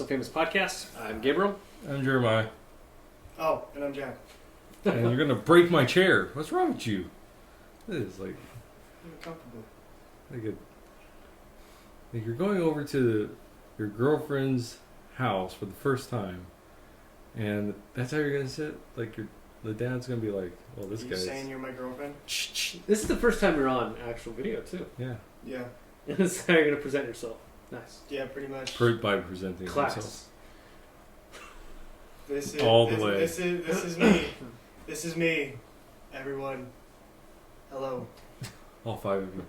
Famous podcast. I'm Gabriel. I'm Jeremiah. Oh, and I'm Jack. And you're gonna break my chair. What's wrong with you? This is like Uncomfortable. like you're going over to your girlfriend's house for the first time, and that's how you're gonna sit. Like the dad's gonna be like, "Well, this guy's saying you're my girlfriend." This is the first time you're on actual video too. Yeah. Yeah. This is how you're gonna present yourself. Nice. Yeah, pretty much. By presenting Class. himself. This is All the way. This is me. This is me. Everyone. Hello. All 5 of you.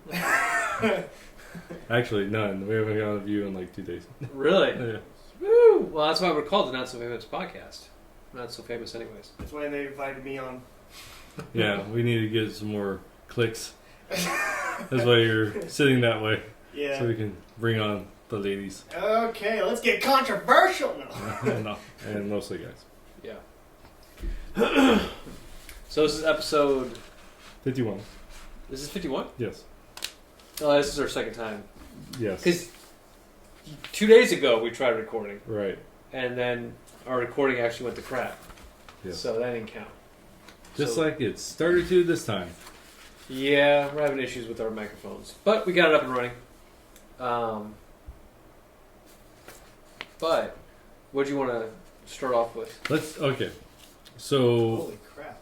Actually, none. We haven't gotten a view in like 2 days. Really? Yeah. Woo! Well, that's why we're called the Not So Famous podcast. Not so famous, anyways. That's why they invited me on. Yeah, we need to get some more clicks. That's why you're sitting that way. Yeah. So we can bring on the ladies. Okay, let's get controversial now. And mostly guys. Yeah. So this is episode... 51. This is 51? Yes. Oh, this is our second time. Yes. Because 2 days ago we tried recording. Right. And then our recording actually went to crap. Yes. So that didn't count. Just So- like it started to this time. Yeah, we're having issues with our microphones. But we got it up and running. But what do you want to start off with? Okay. So, Holy crap.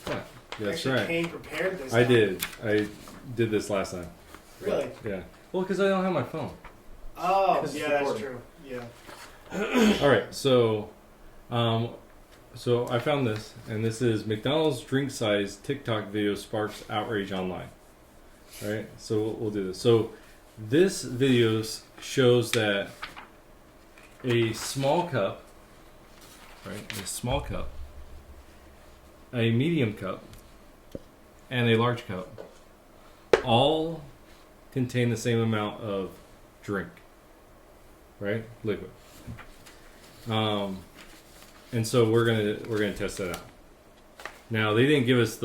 that's Actually right. came prepared this I time. did this last time. Really? Yeah. Well, because I don't have my phone. Oh, Because it's yeah, that's recording. true. Yeah. All right. So I found this, and this is McDonald's drink size TikTok video sparks outrage online. All right. So we'll do this. So this video shows that a small cup, right? A small cup, a medium cup, and a large cup all contain the same amount of drink, right? Liquid. And so we're gonna test that out. Now they didn't give us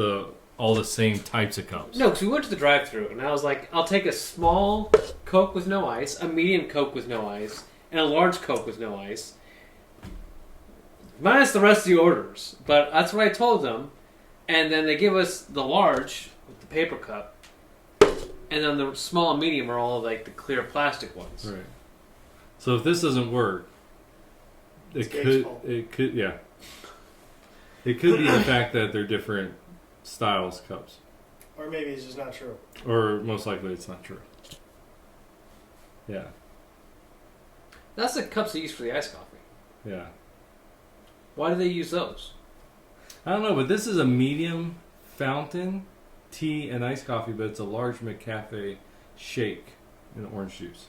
all the same types of cups. No, because we went to the drive-thru and I was like, I'll take a small Coke with no ice, a medium Coke with no ice, and a large Coke with no ice. Minus the rest of the orders. But that's what I told them. And then they give us the large with the paper cup. And then the small and medium are all like the clear plastic ones. Right. So if this doesn't work, It's it Gabe's fault. could be the fact that they're different styles cups, Or maybe it's just not true. or most likely it's not true. Yeah. That's the cups they use for the iced coffee. Yeah. Why do they use those? I don't know, but this is a medium fountain tea and iced coffee, but it's a large McCafe shake and orange juice.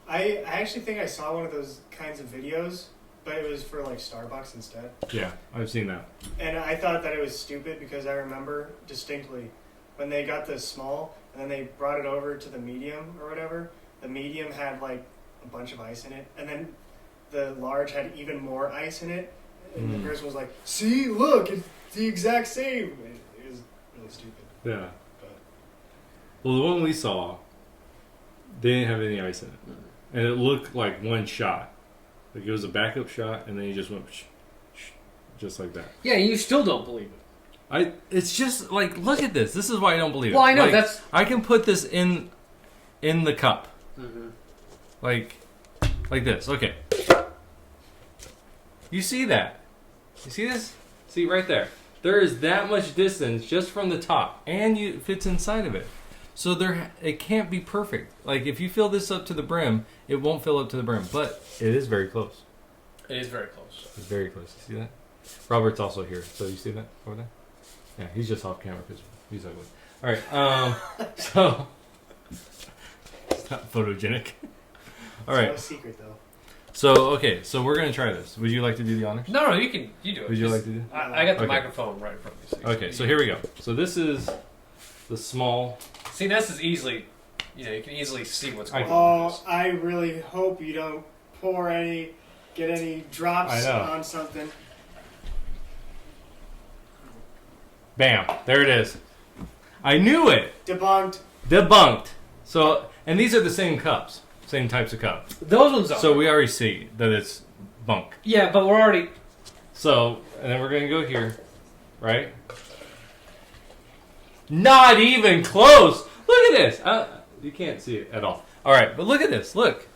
I actually think I saw one of those kinds of videos, but it was for like Starbucks instead. Yeah, I've seen that. And I thought that it was stupid because I remember distinctly when they got the small and then they brought it over to the medium or whatever. The medium had like a bunch of ice in it, and then the large had even more ice in it. And the person was like, "See, look, it's the exact same." It was really stupid. Yeah. But Well, the one we saw, they didn't have any ice in it. And it looked like one shot. Like it was a backup shot, and then he just went just like that. Yeah, you still don't believe it. It's just like, look at this. This is why I don't believe it. Well, I know, Like, that's... I can put this in the cup. Mm-hmm. Like this. Okay. You see that? You see this? See right there. There is that much distance just from the top, and it fits inside of it. So it can't be perfect. Like if you fill this up to the brim, it won't fill up to the brim, but it is very close. It is very close. It's very close. You see that? Robert's also here. So you see that over there? Yeah, he's just off camera because he's ugly. All right. So it's not photogenic. All right. it's no secret though. So okay. So we're gonna try this. Would you like to do the honors? No, you do it. Would you like to do? I got the Okay. microphone right in front of me. So Okay. So here we go. So this is the small. See, this is easily, you can easily see what's going on. Oh, with this. I really hope you don't get any drops I know. on something. Bam. There it is. I knew it. Debunked. So, and these are the same cups, same types of cups. Those ones are. So we already see that it's bunk. Yeah, but we're already. So, and then we're going to go here, right? Not even close. Look at this. You can't see it at all. All right, but look at this. Look.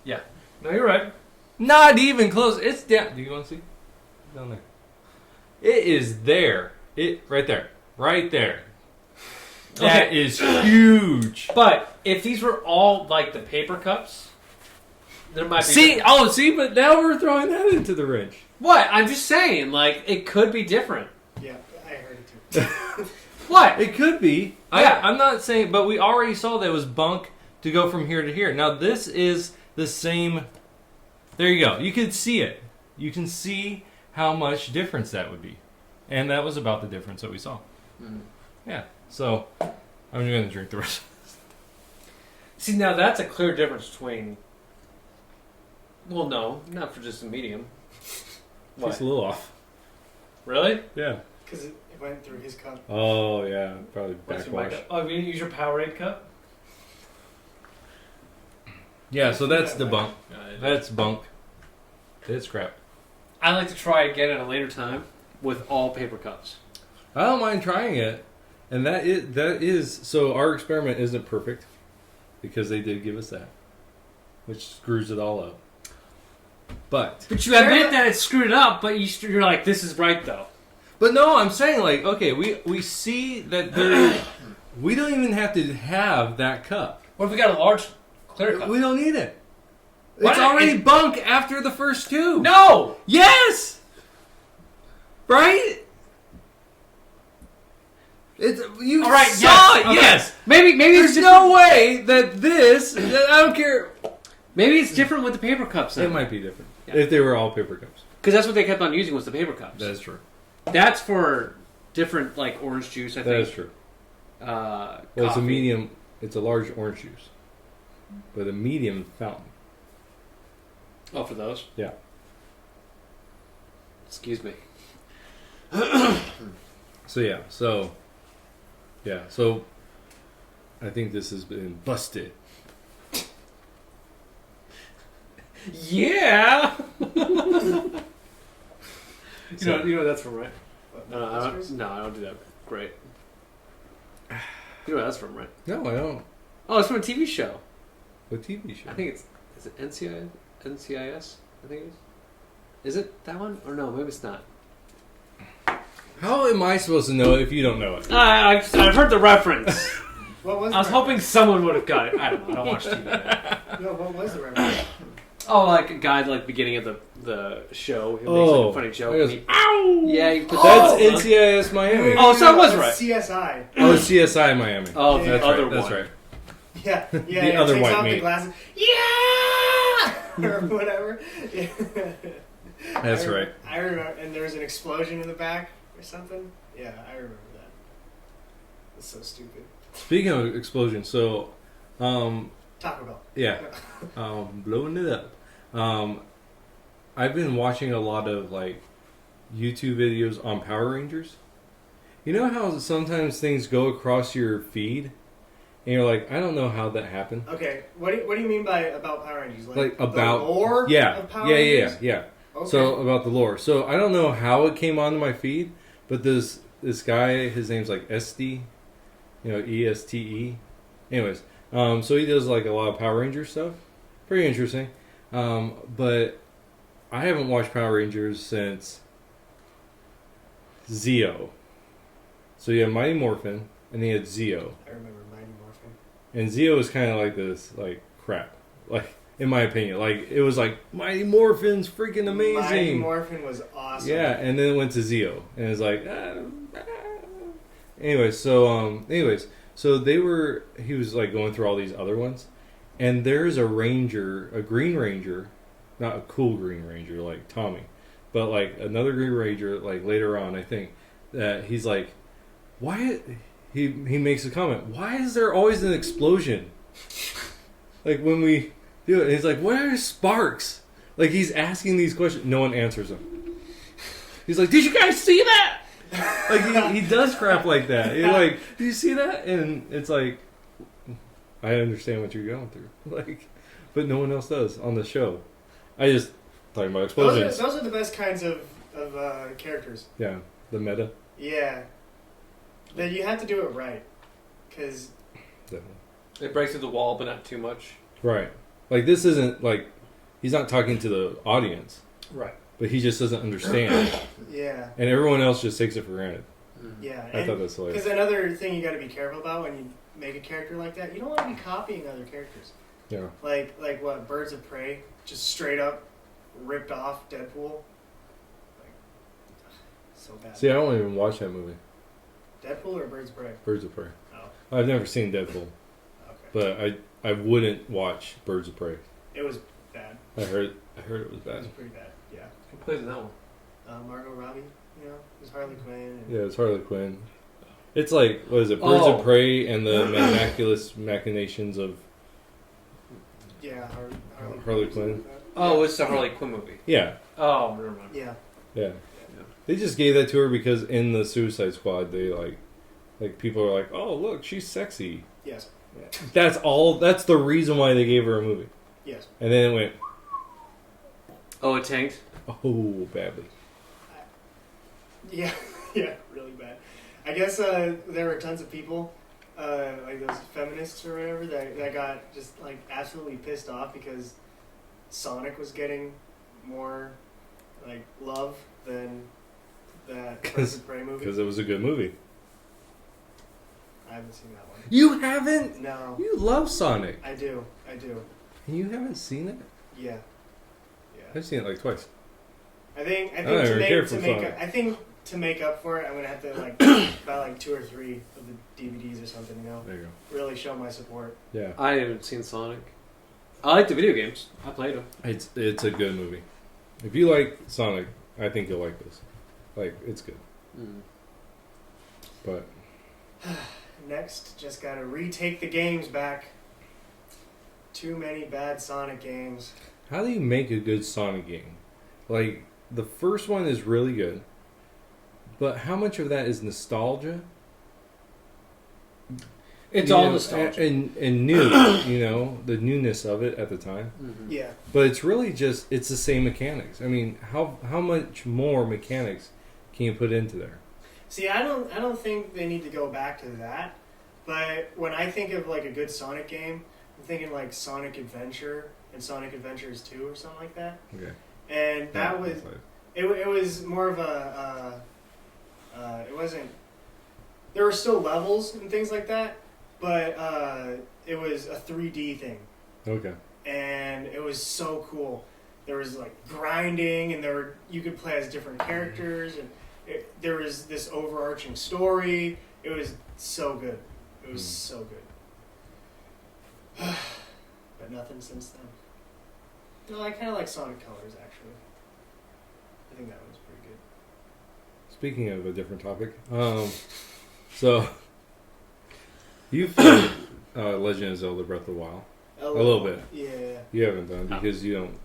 Yeah. No, you're right. Not even close. It's down. Do you want to see? Down there. It is there. Right there. Right there. That is huge. But if these were all like the paper cups, there might be. See, but now we're throwing that into the wrench. What? I'm just saying, like, it could be different. Yeah, I heard it too. What? It could be. Yeah. I'm not saying, but we already saw that it was bunk to go from here to here. Now this is the same. There you go. You can see it. You can see how much difference that would be, and that was about the difference that we saw. Mm. Yeah. So I'm going to drink the rest. See, now that's a clear difference between. Well, no, not for just a medium. What? It's a little off. Really? Yeah. Because it went through his cup. Oh yeah, probably What's your backwash. mic up? Oh, you didn't use your Powerade cup? Yeah, so that's the bunk. I That's bunk. It's crap. I'd like to try again at a later time with all paper cups. I don't mind trying it, and that is so. Our experiment isn't perfect because they did give us that, which screws it all up. But But you admit that it screwed it up, but you're like, this is right, though. no, I'm saying like okay, we see that there. We don't even have to have that cup. What if we got a large clear cup? We don't need it. Why It's not? already bunk after the first two. No! Yes. Right. You All right, saw yes, it. okay. Yes. Maybe There's it's no way that that I don't care. Maybe it's different with the paper cups It then. might be different Yeah. if they were all paper cups. Because that's what they kept on using was the paper cups. That is true. That's for different, like, orange juice, I That think. is true. Well, Well, it's a medium. It's a large orange juice, but a medium fountain. Oh, for those? Yeah. Excuse me. So I think this has been busted. Yeah! you So- know that's from, right? But I don't do that. Great. You know what that's from, right? No, I don't. Oh, it's from a TV show. What TV show? I think is it NCIS? I think it is. Is it that one? Or no, maybe it's not. How am I supposed to know if you don't know it? I've heard the reference. What was I was the hoping someone would have got it. I don't know. I don't watch TV. reference? No, what was the reference? Oh, like a guy at like beginning of the show. He makes Oh, like a funny joke. I guess- and Ow! Yeah, you put That's that. NCIS Miami. Oh, so I was right. CSI. Oh, it's CSI Miami. Oh, Yeah, the That's other right. That's one. right. Yeah, The yeah. other takes white off meat. the glasses. Yeah, or whatever. Yeah. That's right. I remember, and there was an explosion in the back or something. Yeah, I remember that. That's so stupid. Speaking of explosion, so Taco Bell. yeah, blowing it up. I've been watching a lot of like YouTube videos on Power Rangers. You know how sometimes things go across your feed, and you're like, I don't know how that happened. Okay, what do you mean by about Power Rangers? Like about the lore yeah, of Power yeah, Rangers? yeah. Okay. So about the lore. So I don't know how it came onto my feed, but this guy, his name's like SD, ESTE. Anyways, so he does like a lot of Power Ranger stuff. Pretty interesting. But I haven't watched Power Rangers since Zeo. So you had Mighty Morphin, and he had Zeo. I remember Mighty Morphin. And Zeo was kind of like this, like crap, like in my opinion, like it was like Mighty Morphin's freaking amazing. Mighty Morphin was awesome. Yeah, and then it went to Zeo, and it's like, anyways, so he was like going through all these other ones, and there's a ranger, a Green Ranger, not a cool Green Ranger like Tommy, but like another Green Ranger, like later on, I think that he's like, why? He makes a comment. Why is there always an explosion? Like when we do it, he's like, "What are sparks?" Like he's asking these questions. No one answers him. He's like, "Did you guys see that?" Like he does crap like that. He's like, "Did you see that?" And it's like, I understand what you're going through. Like, but no one else does on the show. I just talking about explosions. Those are the best kinds of characters. Yeah, the meta. Yeah. Then you have to do it right. Because... Definitely. It breaks through the wall, but not too much. Right. Like, this isn't, like, he's not talking to the audience. Right. But he just doesn't understand. Yeah. And everyone else just takes it for granted. Yeah. I thought that's hilarious. Because another thing you got to be careful about when you make a character like that, you don't want to be copying other characters. Yeah. Like what, Birds of Prey? Just straight up ripped off Deadpool. Like, so bad. See, I don't even watch that movie. Deadpool or Birds of Prey? Birds of Prey. Oh. I've never seen Deadpool. Okay. But I wouldn't watch Birds of Prey. It was bad. I heard it was It bad. was pretty bad, yeah. Who plays in that one? Margot Robbie, you know, it was Harley Quinn. And Yeah, it's Harley Quinn. It's like, what is it? Birds of Prey and the miraculous machinations of Yeah, Harley Quinn. Oh, it's the Harley Quinn movie. Yeah. Oh, never mind. Yeah. Yeah. They just gave that to her because in the Suicide Squad, they like people are like, oh, look, she's sexy. Yes. That's all. That's the reason why they gave her a movie. Yes. And then it went, Oh, it tanked? oh, badly. Yeah, yeah, really bad. I guess there were tons of people, like those feminists or whatever, that got just like absolutely pissed off because Sonic was getting more like love than that Birds of Prey movie. Because it was a good movie. I haven't seen that one. You haven't? No, You love Sonic. I do. You haven't seen it? Yeah, yeah. I've seen it like twice. I think I don't even care for Sonic. to make up for it, I'm gonna have to like buy like 2 or 3 of the DVDs or something. You know, There you go. really show my support. Yeah. I haven't seen Sonic. I like the video games. I played them. It's a good movie. If you like Sonic, I think you'll like this. Like, it's good. But Next, just gotta retake the games back. Too many bad Sonic games. how do you make a good Sonic game? Like, the first one is really good, but how much of that is nostalgia? It's You all know, nostalgia. and new, you know, the newness of it at the time. Yeah. But it's really just, it's the same mechanics. I mean, how much more mechanics can you put into there? See, I don't think they need to go back to that. But when I think of like a good Sonic game, I'm thinking like Sonic Adventure and Sonic Adventures 2 or something like that. Okay. And that was it was more of a it wasn't. There were still levels and things like that, but it was a 3D thing. Okay. And it was so cool. There was like grinding, and you could play as different characters, and there was this overarching story. It was so good. It was so good. But nothing since then. No, I kind of like Sonic Colors, actually. I think that one's pretty good. Speaking of a different topic, so you've played Legend of Zelda Breath of the Wild. A little bit. Yeah. You haven't done because you don't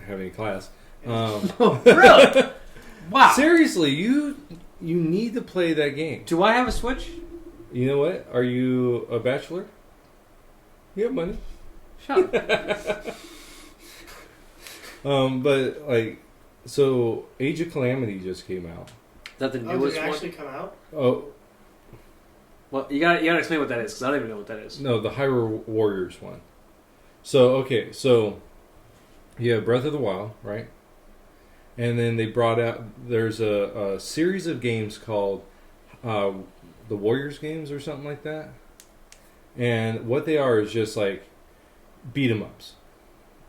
have any class. Really? Wow. Seriously, you need to play that game. Do I have a Switch? You know what? Are you a bachelor? You have money. Shut up. But like, so Age of Calamity just came out. Is that the Oh, did newest it one? actually come out? Oh Well, you gotta explain what that is, because I don't even know what that is. no, the Hyrule Warriors one. So okay, so you have Breath of the Wild, right? And then they brought out, there's a series of games called the Warriors games or something like that. And what they are is just like beat 'em ups,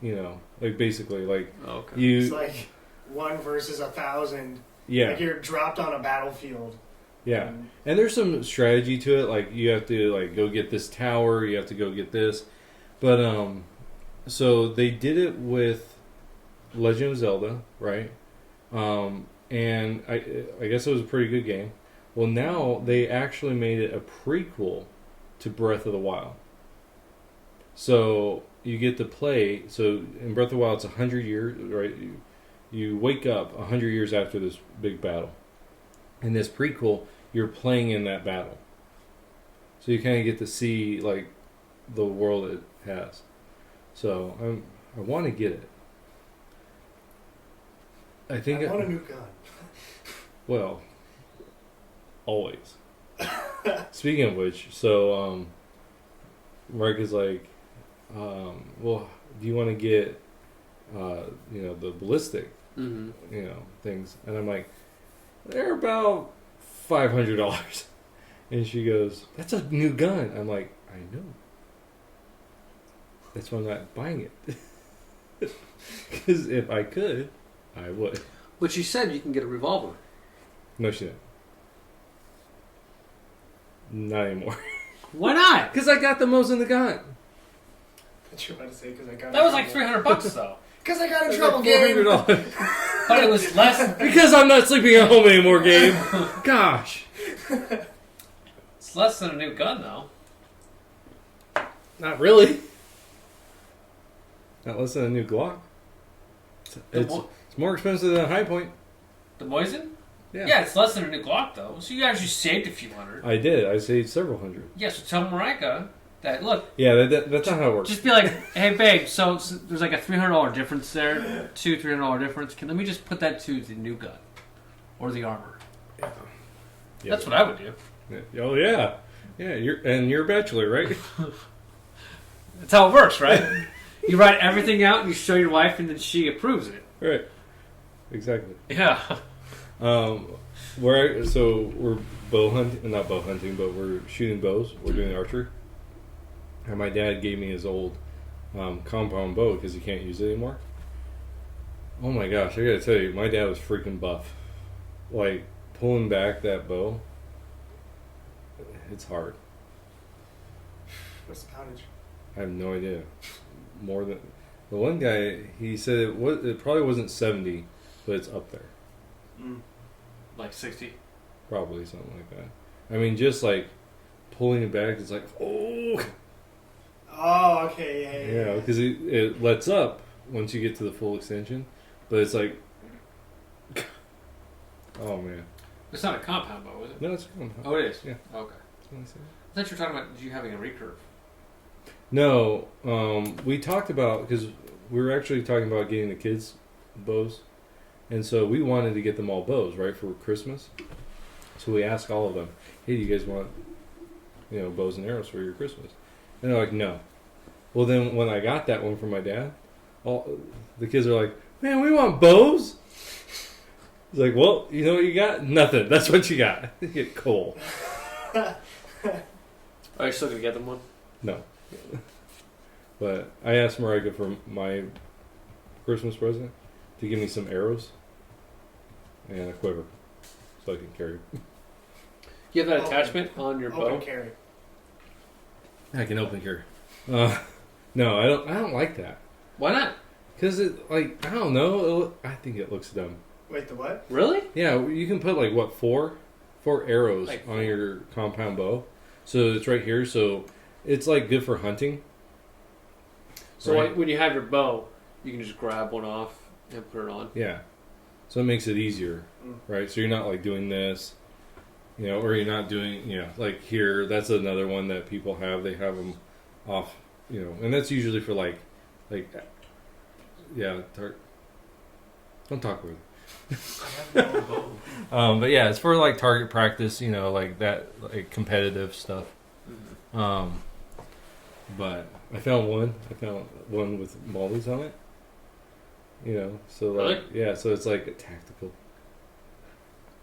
you know, like basically like Okay. It's like 1 versus 1,000. yeah, Like you're dropped on a battlefield. yeah. And And there's some strategy to it, like you have to like go get this tower, you have to go get this. But so they did it with Legend of Zelda, right? And I guess it was a pretty good game. Well, now they actually made it a prequel to Breath of the Wild. So you get to play. So in Breath of the Wild, it's 100 years, right? You wake up 100 years after this big battle. In this prequel, you're playing in that battle. So you kind of get to see like the world it has. So I want to get it. I think I want a new gun. well, always. Speaking of which, so Mark is like, well, do you want to get, the ballistic, things? And I'm like, they're about $500. And she goes, that's a new gun. I'm like, I know. That's why I'm not buying it. Because if I could, I would. But she said you can get a revolver. No, she didn't. Not anymore. Why not? Because I got the most in the gun. What you about to say? Because I got. That was like $300 though. Because I got in That's trouble, like Gabe. $400. But it was less. Because I'm not sleeping at home anymore, Gabe. Gosh. It's less than a new gun though. Not really. Not less than a new Glock. It's more expensive than a High Point. The Moisen? Yeah. Yeah, it's less than a new Glock though. So you actually saved a few hundred. I did. I saved several hundred. Yeah, so tell Marika that look. Yeah, that's not how it works. Just be like, hey babe, so there's like a $300 difference there, $300 difference. Let me just put that to the new gun or the armor. Yeah. That's what I would do. Yeah. Oh yeah, yeah. You're a bachelor, right? That's how it works, right? You write everything out and you show your wife, and then she approves it. Right. Exactly. Yeah. We're bow hunting, not bow hunting, but we're shooting bows. We're doing archery. And my dad gave me his old compound bow because he can't use it anymore. Oh my gosh, I gotta tell you, my dad was freaking buff. Like, pulling back that bow, it's hard. What's the poundage? I have no idea. More than the one guy, he said it probably wasn't 70, but it's up there. Like 60. Probably something like that. I mean, just like pulling it back, it's like, oh. Oh, okay, Yeah, because it lets up once you get to the full extension, but it's like, oh man. It's not a compound bow, is it? No, it's a compound. Oh, it is? Yeah. Okay. That's what I said. I thought you were talking about you having a recurve. No, we talked about, because we were actually talking about getting the kids bows, and so we wanted to get them all bows, right, for Christmas. So we asked all of them, hey, do you guys want, bows and arrows for your Christmas? And they're like, no. Well, then when I got that one from my dad, all the kids are like, man, we want bows. It's like, well, you know what you got? Nothing. That's what you got. You get coal. Are you still going to get them one? No. But I asked Marika for my Christmas present to give me some arrows and a quiver so I can carry. You have that attachment on your bow? Open carry. I can open carry. No, I don't like that. Why not? Because I don't know. I think it looks dumb. Wait, the what? Really? Yeah, you can put like what four arrows Like on your compound bow. So it's right here. So it's like good for hunting. So right? when you have your bow, you can just grab one off and put it on. Yeah. So it makes it easier, right? So you're not like doing this, or you're not doing, like here. That's another one that people have. They have them off, and that's usually for don't talk with. But yeah, it's for like target practice, like that, like competitive stuff. But I found one with mollies on it. So like, Really? yeah, so it's like a tactical.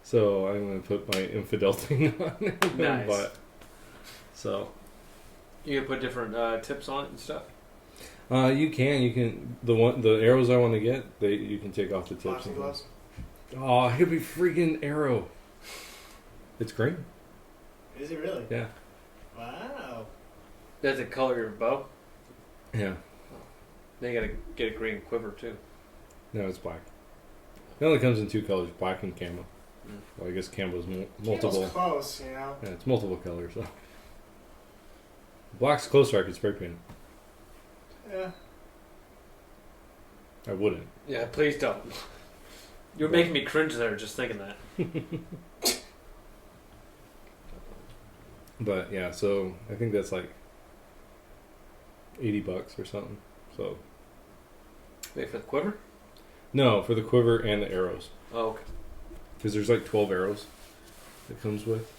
So I'm gonna put my infidel thing on it. Nice. But, so You can put different tips on it and stuff. you can the arrows I want to get, you can take off the tips. Boxing gloves? Oh, he'll be freaking arrow. It's green. Is it really? Yeah. Wow. Does it color your bow? Yeah. Then you gotta get a green quiver too. No, it's black. It only comes in two colors, black and camo. Well, I guess camo's multiple. Camel's close, Yeah, it's multiple colors. So. Black's closer. I could spray paint. Yeah. I wouldn't. Yeah, please don't. You're making me cringe there just thinking that. But yeah, so I think that's like $80 or something. So Wait for the quiver? No, for the quiver and the arrows. Oh, okay. Because there's like 12 arrows that comes with.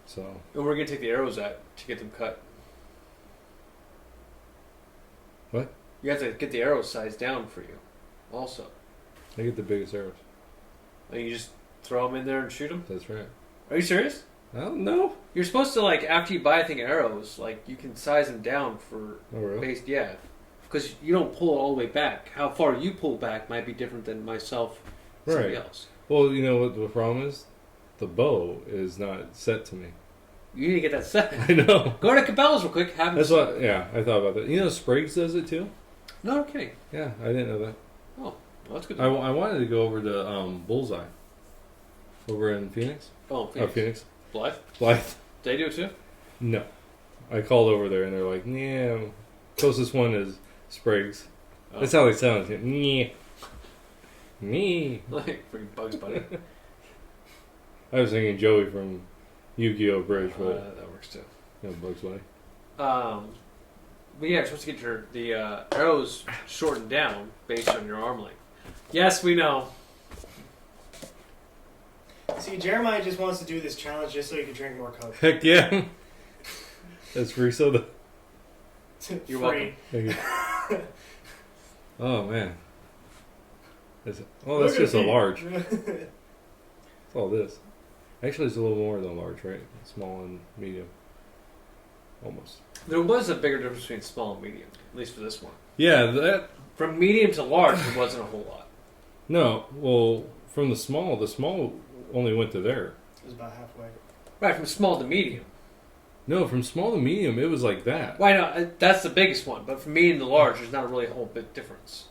So. And we're gonna take the arrows out to get them cut. What? You have to get the arrow size down for you, also. I get the biggest arrows. And you just throw them in there and shoot them. That's right. Are you serious? I don't know. You're supposed to, like, after you buy a thing of arrows, like, you can size them down for Oh, really? base. Yeah, because you don't pull it all the way back. How far you pull back might be different than myself, or somebody else. Well, you know what the problem is? The bow is not set to me. You need to get that set. I know. Go to Cabela's real quick. Have That's what. Yeah, I thought about that. You know, Sprague's does it too. No, okay. Yeah, I didn't know that. Oh, well, that's good. I wanted to go over to Bullseye, over in Phoenix. Oh, Phoenix. Blythe. Blythe. They do it too. No, I called over there and they're like, "Yeah, closest one is Sprague's." Oh. That's how they sound. Yeah. Me. Like freaking Bugs Bunny. I was thinking Joey from Yu-Gi-Oh! Bridge, but that works too. no, Bugs Bunny. But yeah, you're supposed to get the arrows shortened down based on your arm length. Yes, we know. See, Jeremiah just wants to do this challenge just so he can drink more Coke. Heck yeah. That's free soda. You're Free. Thank you. Oh man. That's Look that's at just a me. large. That's all this. Actually, it's a little more than large, right? Small and medium. Almost. There was a bigger difference between small and medium, at least for this one. Yeah, that. From medium to large, there wasn't a whole lot. No, well, from the small only went to there. It was about halfway. Right, from small to medium. No, from small to medium, it was like that. Why not? That's the biggest one, but from medium to large, there's not really a whole bit difference.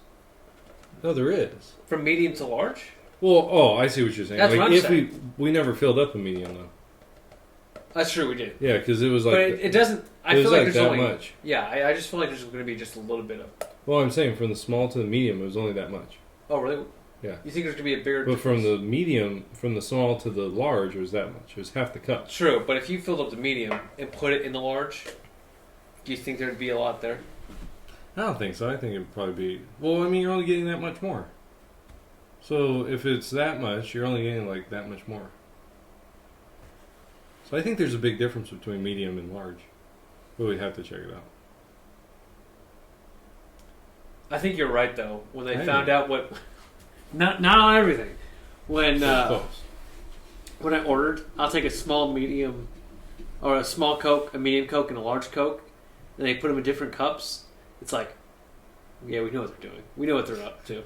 No, there is. From medium to large? Well, I see what you're saying. That's like what I'm if saying. we never filled up a medium though. That's true, we did. Yeah, because it was like. But it doesn't. I it was feel like like there's that only much. Yeah, I just feel like there's going to be just a little bit of. Well, I'm saying from the small to the medium, it was only that much. Oh, really? Yeah. You think there's going to be a bigger? But from difference? the medium, from the small to the large, it was that much. It was half the cup. True, but if you filled up the medium and put it in the large, do you think there'd be a lot there? I don't think so. I think it'd probably be. Well, I mean, you're only getting that much more. So if it's that much, you're only getting like that much more. So I think there's a big difference between medium and large. But we'd have to check it out. I think you're right though. When they I found agree. out what, not on everything. When Close. when I ordered, I'll take a small, medium, or a small Coke, a medium Coke, and a large Coke, and they put them in different cups. It's like, yeah, we know what they're doing. We know what they're up to.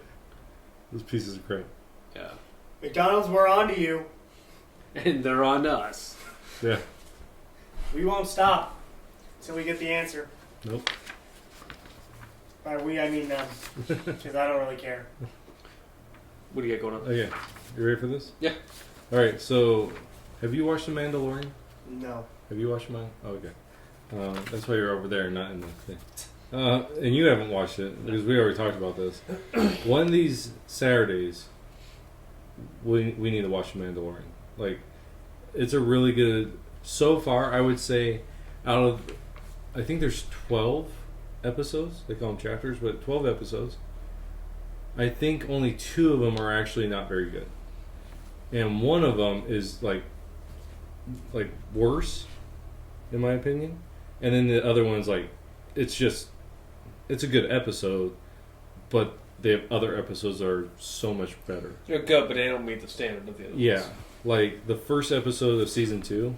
Those pieces of crap. Yeah, McDonald's, we're on to you. and they're on to us. Yeah. We won't stop until we get the answer. Nope. By we, I mean them. Because I don't really care. What do you got going on? Okay. You ready for this? Yeah. All right. So, have you watched The Mandalorian? No. Have you watched mine? Oh, okay. That's why you're over there, not in the thing. And you haven't watched it because we already talked about this. One of these Saturdays, we need to watch The Mandalorian. Like, it's a really good. So far, I would say, out of, I think there's 12 episodes. They call them chapters, but 12 episodes. I think only 2 of them are actually not very good, and one of them is like worse, in my opinion. And then the other one's like, it's a good episode, but the other episodes are so much better. They're good, but they don't meet the standard of the other Yeah, ones. like the first episode of season 2,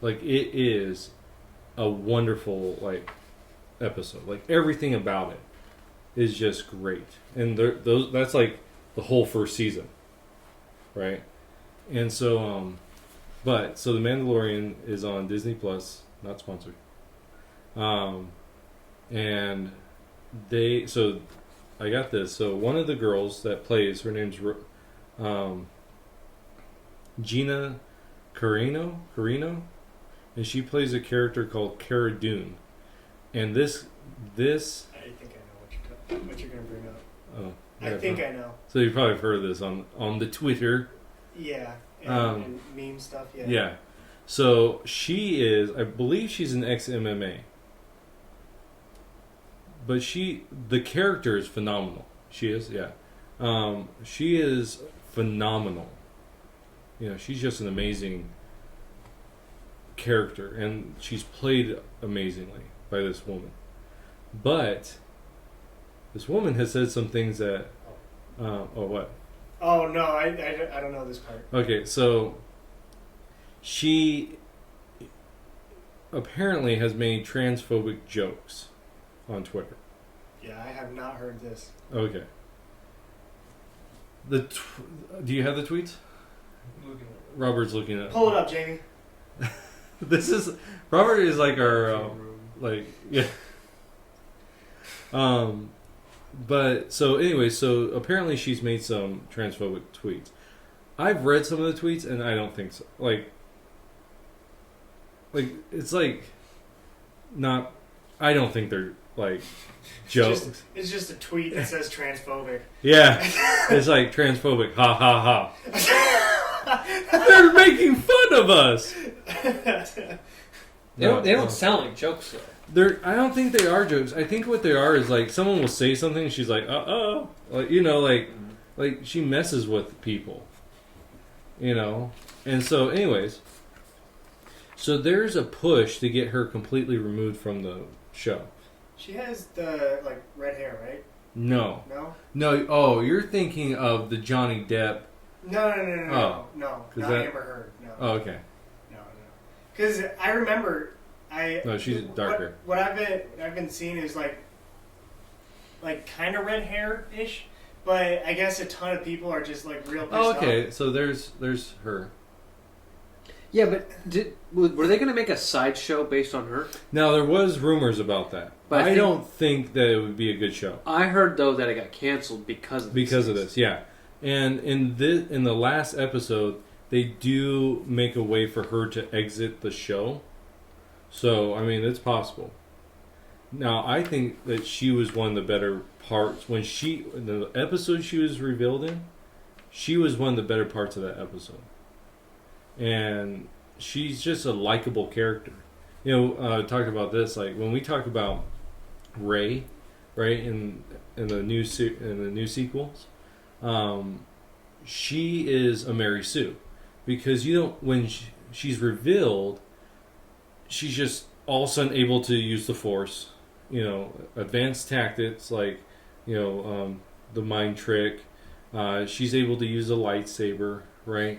like it is a wonderful episode. Like everything about it is just great, and that's like the whole first season, right? And so, so The Mandalorian is on Disney Plus, not sponsored. And I got this. So one of the girls that plays, her name's Gina Carino, and she plays a character called Cara Dune. And this. I think I know what you're going to bring up. Oh, I think I know. So you probably have heard of this on the Twitter. Yeah. And meme stuff, yeah. Yeah. So she is, I believe she's an ex-MMA. But the character is phenomenal. She is, yeah. She is phenomenal. You know, she's just an amazing character, and she's played amazingly by this woman. But this woman has said some things that, oh, what? Oh no, I don't know this part. Okay, so she apparently has made transphobic jokes on Twitter. Yeah, I have not heard this. Okay. Do you have the tweets? Robert's looking at. Pull it up, Jamie. This is Robert is like our like yeah. But so anyway, so apparently she's made some transphobic tweets. I've read some of the tweets and I don't think so. Like it's like not. I don't think they're like jokes. It's just a tweet that says transphobic. Yeah, it's like transphobic. Ha ha ha. They're making fun of us. They don't sound like jokes though. I don't think they are jokes. I think what they are is like someone will say something and she's like, like you know, like she messes with people, you know. And so, anyways, so there's a push to get her completely removed from the show. She has the like red hair, right? No. No. Oh, you're thinking of the Johnny Depp. No. Oh. No. Not that... Amber Heard. No. Oh, okay. No. Because I remember No, she's darker. What I've been seeing is like kind of red hair ish, but I guess a ton of people are just like real pissed off. Okay. So there's her. Yeah, but were they going to make a sideshow based on her? Now there was rumors about that, but I don't think that it would be a good show. I heard though that it got canceled because of this. Yeah. And in the last episode, they do make a way for her to exit the show. So I mean, it's possible. Now I think that she was one of the better parts when the episode she was revealed in. She was one of the better parts of that episode. And she's just a likable character. You know, talking about this, like when we talk about Rey, right in the new sequels, she is a Mary Sue, because when she's revealed, she's just all of a sudden able to use the Force, you know, advanced tactics like, you know, the mind trick. She's able to use a lightsaber, right?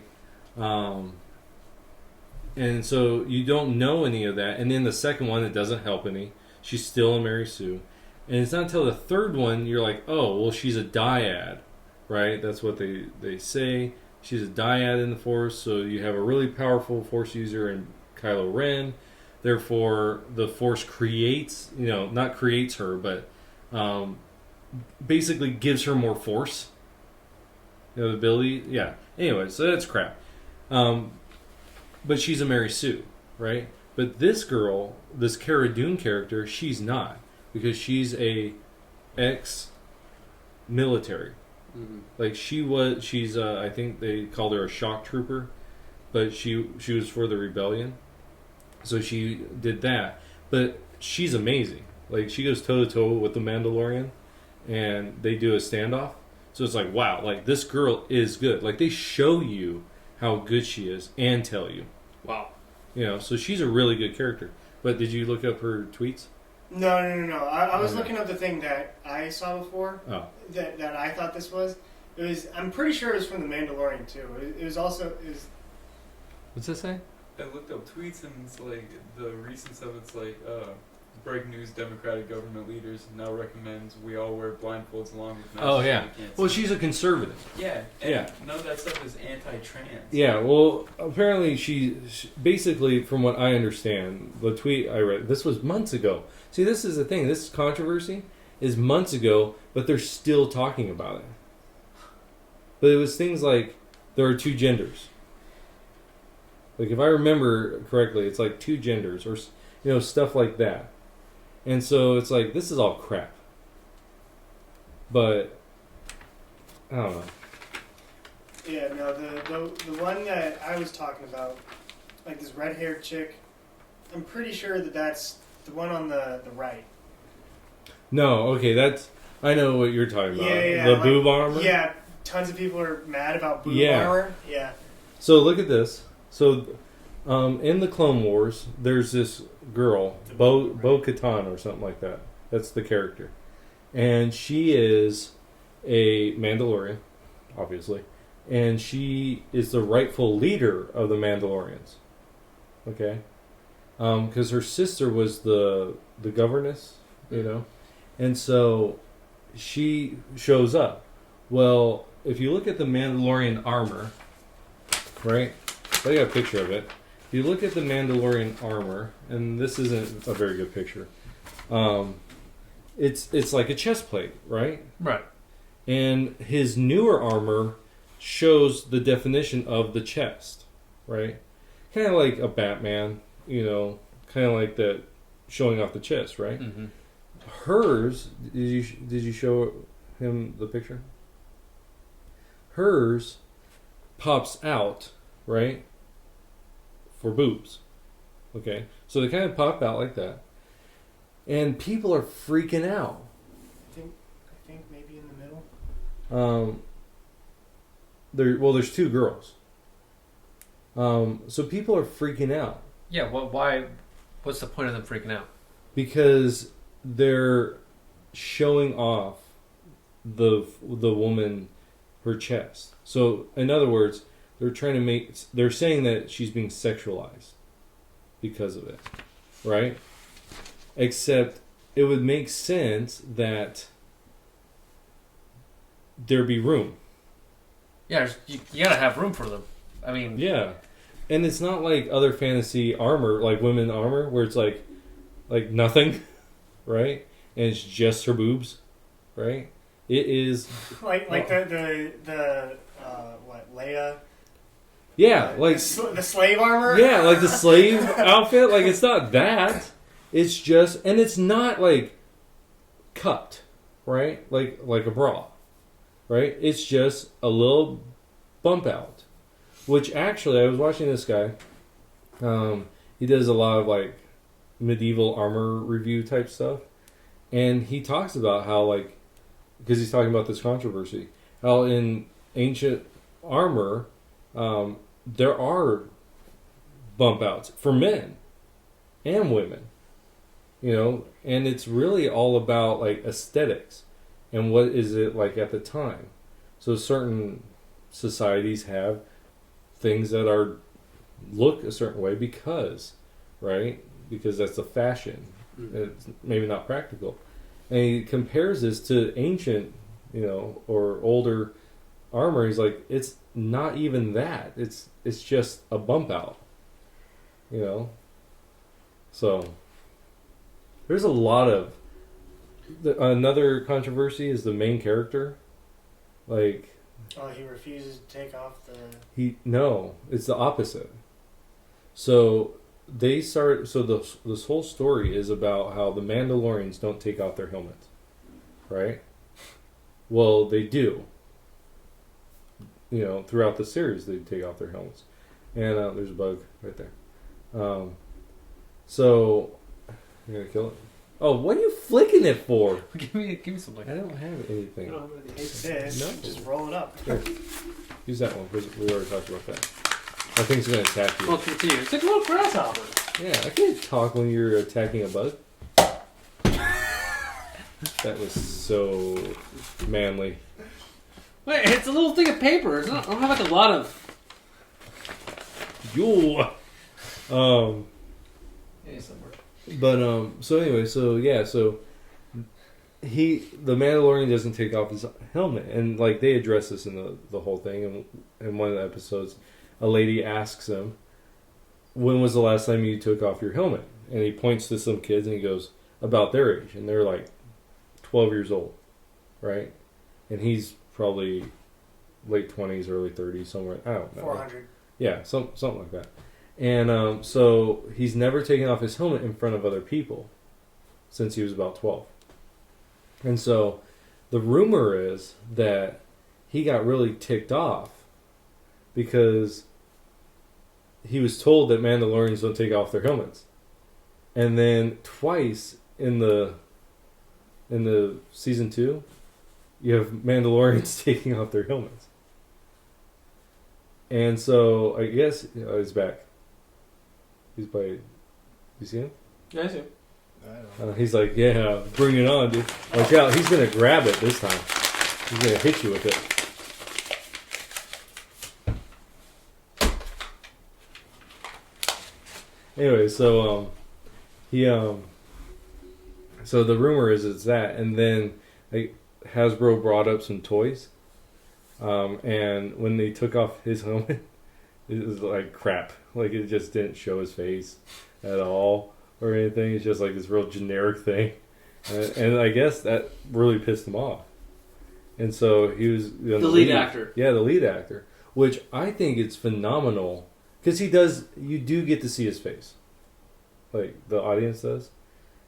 And so you don't know any of that. And then the second one, it doesn't help any. She's still a Mary Sue. And it's not until the third one you're like, oh, well, she's a dyad, right? That's what they say. She's a dyad in the Force. So you have a really powerful Force user in Kylo Ren. Therefore, the Force creates, you know, not creates her, but basically gives her more force. You know, the ability. Yeah. Anyway, so that's crap. But she's a Mary Sue, right? But this girl, this Cara Dune character, she's not, because she's a ex-military. Mm-hmm. Like she's I think they called her a shock trooper, but she was for the rebellion, so she did that. But she's amazing. Like she goes toe to toe with the Mandalorian, and they do a standoff. So it's like, wow, like this girl is good. Like they show you how good she is and tell you. Wow. You know, so she's a really good character. But did you look up her tweets? No. I was looking up the thing that I saw before. Oh. That I thought this was. It was. I'm pretty sure it was from the Mandalorian too. It was also. What's that say? I looked up tweets and it's like the recent stuff. It's like breaking news: Democratic government leaders now recommends we all wear blindfolds along with masks. Oh yeah. Well, she's a conservative. Yeah. And none of that stuff is anti-trans. Yeah. Well, apparently she basically, from what I understand, the tweet I read, this was months ago. See, this is the thing. This controversy is months ago, but they're still talking about it. But it was things like there are two genders. Like if I remember correctly, it's like two genders, or you know, stuff like that. And so it's like, this is all crap. But I don't know. Yeah, no, the one that I was talking about, like this red-haired chick, I'm pretty sure that's the one on the right. No, okay, that's I know what you're talking about. Yeah, The like, boob armor? Yeah, tons of people are mad about boob Yeah. armor. Yeah. So look at this. So in the Clone Wars, there's this girl, Bo-Katan or something like that. That's the character. And she is a Mandalorian, obviously. And she is the rightful leader of the Mandalorians. Okay? Because her sister was the governess, you know? And so she shows up. Well, if you look at the Mandalorian armor, right? I got a picture of it. If you look at the Mandalorian armor, and this isn't a very good picture, it's like a chest plate, right? Right. And his newer armor shows the definition of the chest, right? Kind of like a Batman, you know, kind of like that showing off the chest, right? Mm-hmm. Hers, did you show him the picture? Hers pops out, right? For boobs. Okay? So they kind of pop out like that. And people are freaking out. I think maybe in the middle. There's two girls. So people are freaking out. Yeah, why? What's the point of them freaking out? Because they're showing off the woman, her chest. So in other words, they're saying that she's being sexualized because of it, right? Except it would make sense that there be room. Yeah, you gotta have room for them. I mean, Yeah. And it's not like other fantasy armor, like women armor, where it's like nothing, right? And it's just her boobs, right? It is Like the what, Leia? yeah, like the slave armor? yeah, like the slave outfit. Like it's not that. It's just, and it's not like cupped, right? Like a bra, right? It's just a little bump out. Which actually, I was watching this guy. He does a lot of like medieval armor review type stuff, and he talks about how like, because he's talking about this controversy, how in ancient armor there are bump outs for men and women, you know, and it's really all about like aesthetics and what is it like at the time. So certain societies have things that are look a certain way because that's the fashion. It's maybe not practical. And he compares this to ancient, you know, or older armor. He's like, it's not even that. It's just a bump out, you know. So there's a lot of another controversy is the main character, like. Oh, he refuses to take off the... No, it's the opposite. So they start. So this whole story is about how the Mandalorians don't take off their helmets, right? Well, they do. You know, throughout the series, they take off their helmets, and there's a bug right there. So you're gonna kill it. Oh, what are you flicking it for? give me something. I don't have anything. Take this, No. just roll it up. Here. Use that one. We already talked about that. I think it's gonna attack you. Well, continue. It's like a little grasshopper. Yeah, I can't talk when you're attacking a bug. That was so manly. Wait, it's a little thing of paper. It's not, I don't have like a lot of. Yo. Yeah, somewhere. But so anyway, so the Mandalorian doesn't take off his helmet, and like they address this in the whole thing. And in one of the episodes, a lady asks him, "When was the last time you took off your helmet?" And he points to some kids and he goes, "About their age," and they're like 12 years old, right? And he's probably late 20s, early 30s, somewhere. I don't know. 400. Yeah, something like that. And so he's never taken off his helmet in front of other people since he was about 12. And so the rumor is that he got really ticked off because he was told that Mandalorians don't take off their helmets. And then twice in the in the season 2, you have Mandalorians taking off their helmets. And so I guess he's back. He's by. You see him? Yeah, I see. I don't know. He's like, yeah, bring it on, dude. Watch out, he's gonna grab it this time. He's gonna hit you with it. Anyway, so so the rumor is it's that, and then like Hasbro brought up some toys, and when they took off his helmet, it was like crap. Like it just didn't show his face at all or anything. It's just like this real generic thing, and I guess that really pissed him off. And so he was The lead actor. Yeah, the lead actor, which I think it's phenomenal because he does. You do get to see his face, like the audience does,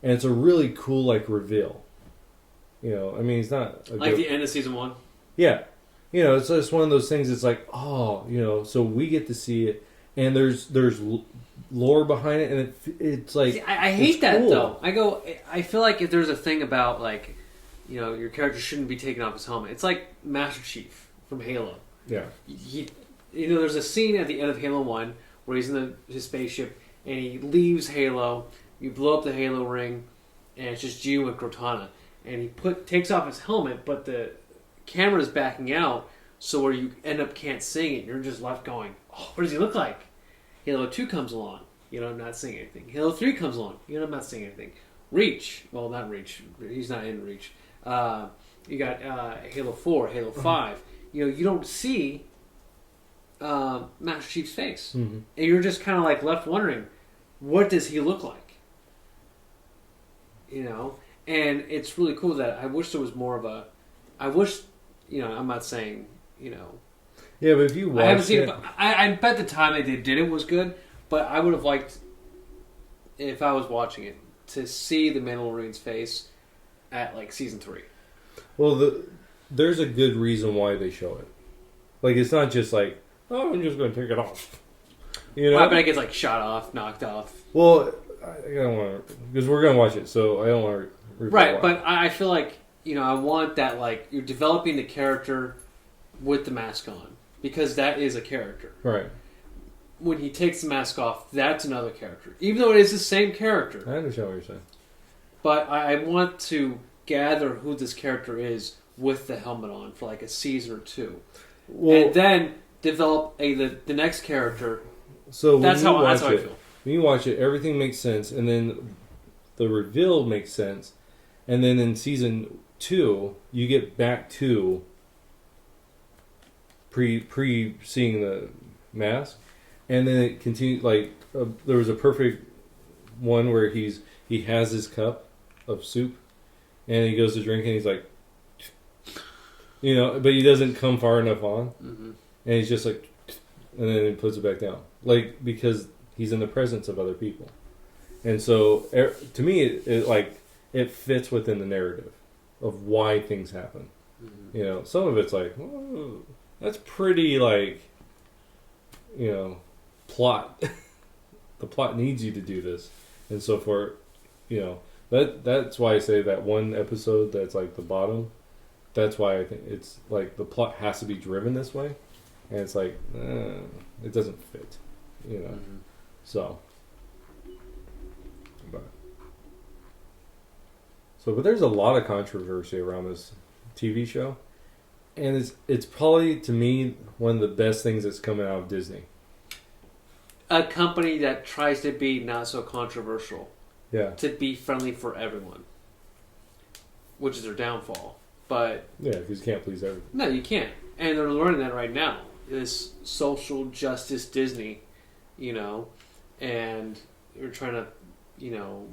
and it's a really cool like reveal. You know, I mean, he's not Like the end of season 1. yeah, you know, it's just one of those things. It's like, oh, you know, so we get to see it, and there's lore behind it, and it's like See, I hate it's that cool. though. I feel like if there's a thing about like, you know, your character shouldn't be taking off his helmet. It's like Master Chief from Halo. Yeah, You know, there's a scene at the end of Halo 1 where he's in his spaceship and he leaves Halo. You blow up the Halo ring, and it's just you and Cortana. And he takes off his helmet, but the camera's backing out, so where you end up can't see it. You're just left going, oh, what does he look like? Halo 2 comes along. You know, I'm not seeing anything. Halo 3 comes along. You know, I'm not seeing anything. Reach. Well, not Reach. He's not in Reach. You got Halo 4, Halo 5. You know, you don't see Master Chief's face. mm-hmm. And you're just kind of like left wondering, what does he look like? You know? And it's really cool that I wish there was more of a... I wish, you know, I'm not saying, you know... Yeah, but if you watch I haven't seen it, but I bet the time they did it was good, but I would have liked, if I was watching it, to see the Mandalorian's face at, like, season 3. well, there's a good reason why they show it. Like, it's not just like, oh, I'm just going to take it off. You know? Well, I bet it gets, like, shot off, knocked off. Well, I don't want to, because we're going to watch it, so I don't want to. Right, but I feel like, you know, I want that, like, you're developing the character with the mask on, because that is a character. Right. When he takes the mask off, that's another character. Even though it is the same character. I understand what you're saying. But I want to gather who this character is with the helmet on for, like, a season or 2. Well, And then develop the next character. so when That's you how watch I it, feel. when you watch it, everything makes sense, and then the reveal makes sense, and then in season 2, you get back to pre seeing the mask, and then it continues. Like there was a perfect one where he has his cup of soup, and he goes to drink, and he's like, you know, but he doesn't come far enough on, Mm-hmm. and he's just like, and then he puts it back down, like because he's in the presence of other people, and so to me, it fits within the narrative of why things happen. Mm-hmm. You know, some of it's like, oh, that's pretty like, you know, plot. The plot needs you to do this, and so for, you know, that's why I say that one episode that's like the bottom. That's why I think it's like the plot has to be driven this way, and it's like it doesn't fit, you know. Mm-hmm. So, but there's a lot of controversy around this TV show, and it's probably to me one of the best things that's coming out of Disney. A company that tries to be not so controversial, Yeah, to be friendly for everyone, which is their downfall. But yeah, because you can't please everyone. no, you can't, and they're learning that right now. This social justice Disney, you know, and they're trying to, you know,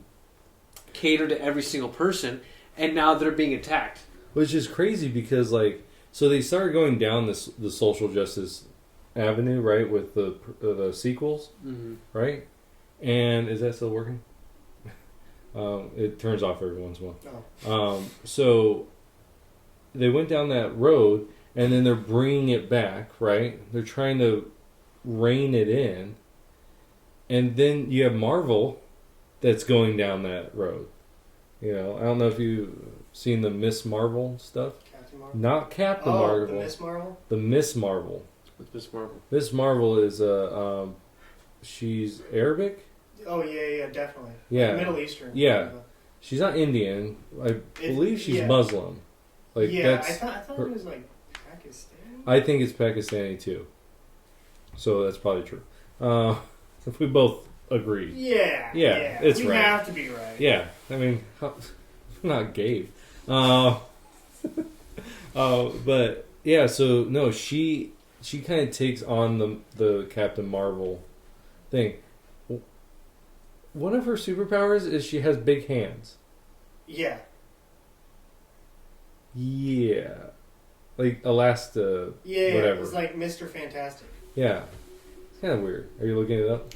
cater to every single person, and now they're being attacked. Which is crazy because like, so they started going down the social justice avenue, right, with the sequels, Mm-hmm. right? And is that still working? It turns off every once in a while. No. So they went down that road, and then they're bringing it back, right? They're trying to rein it in, and then you have Marvel that's going down that road. You know, I don't know if you seen the Miss Marvel stuff? Captain Marvel. Not Captain Oh, Marvel. the Miss Marvel. The Miss Marvel. With Miss Marvel. Miss Marvel is she's Arabic. Oh yeah, definitely. Yeah. Middle Eastern. Yeah. She's not Indian. I believe she's yeah. Muslim. Like yeah, that's. I thought it was like Pakistan. I think it's Pakistani too. So that's probably true. If we both agree. Yeah. Yeah, it's we right. have to be right. Yeah, I mean, not Gabe. But yeah, so no, she kind of takes on the Captain Marvel thing. One of her superpowers is she has big hands. Yeah. Yeah, like Elasta. Yeah, whatever. it's like Mr. Fantastic. Yeah, it's kind of weird. Are you looking it up?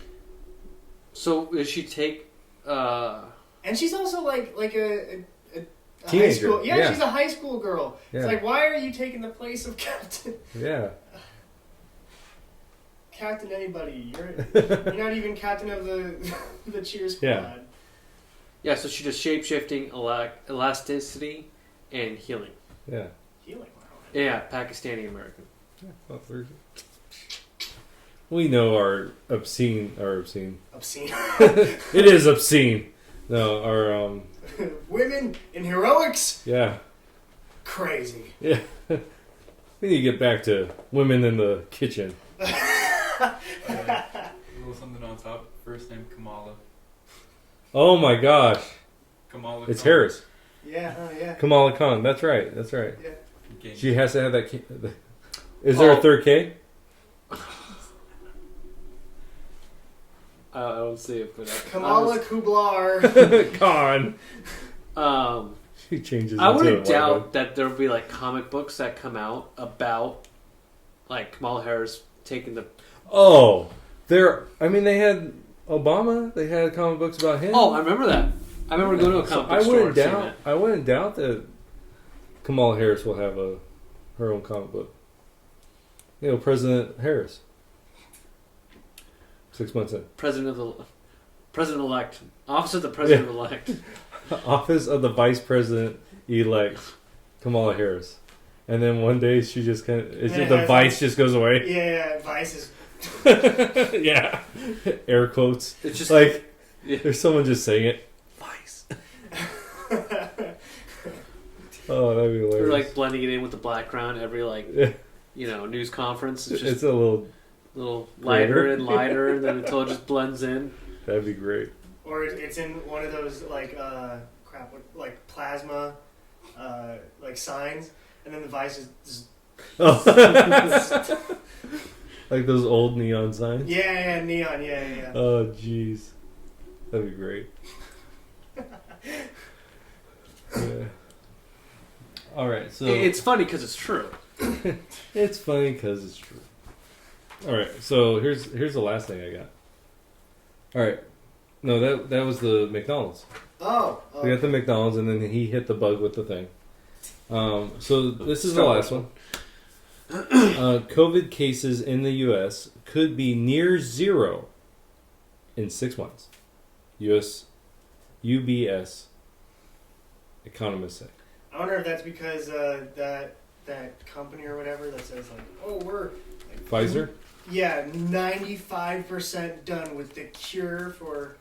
So does she take? And she's also like a high Teenager. school. Yeah, Yeah. she's a high school girl. Yeah. It's like, why are you taking the place of Captain? Yeah. Captain anybody? You're not even captain of the cheer squad. Yeah. Yeah, so she does shape shifting, elasticity, and healing. Yeah. Healing. Wow. Yeah, Pakistani American. Yeah, well, we know our obscene. Obscene. It is obscene. No, our Women in heroics. yeah, Crazy. yeah. We need to get back to women in the kitchen. A little something on top. First name Kamala. Oh my gosh, Kamala. it's Khan. Harris. Yeah. Yeah. Kamala Khan. That's right. That's right. Yeah. Game. She has to have that. Is there a third K? I don't see it, but Kamala Kublar. Khan. She changes. I into wouldn't a doubt that there'll be like comic books that come out about like Kamala Harris taking the. Oh, there. I mean, they had Obama. They had comic books about him. Oh, I remember that. I remember going to a comic book store and seeing that. I wouldn't doubt that Kamala Harris will have her own comic book. You know, President Harris. 6 months in. President-elect. Office of the President-elect. Office of the Vice President-elect Kamala Harris. And then one day she just kind of... the vice just goes away. Yeah, Vice is... Yeah. Air quotes. It's just like, yeah. there's someone just saying it. Vice. Oh, that'd be hilarious. Or like blending it in with the background every news conference. It's just it's a little lighter and lighter, and then until it just blends in. That'd be great. Or it's in one of those like plasma like signs, and then the Vice is just... Oh. Like those old neon signs. Yeah, neon, yeah. Oh, jeez, that'd be great. Yeah. All right, so It's funny because it's true. it's funny because it's true. All right, so here's the last thing I got. All right, no, that was the McDonald's. Oh. We got the McDonald's, and then he hit the bug with the thing. So this is the last one. COVID cases in the U.S. could be near zero in 6 months. UBS economists say. I wonder if that's because that company or whatever that says like, oh, we're like, Pfizer? Yeah, 95% done with the cure for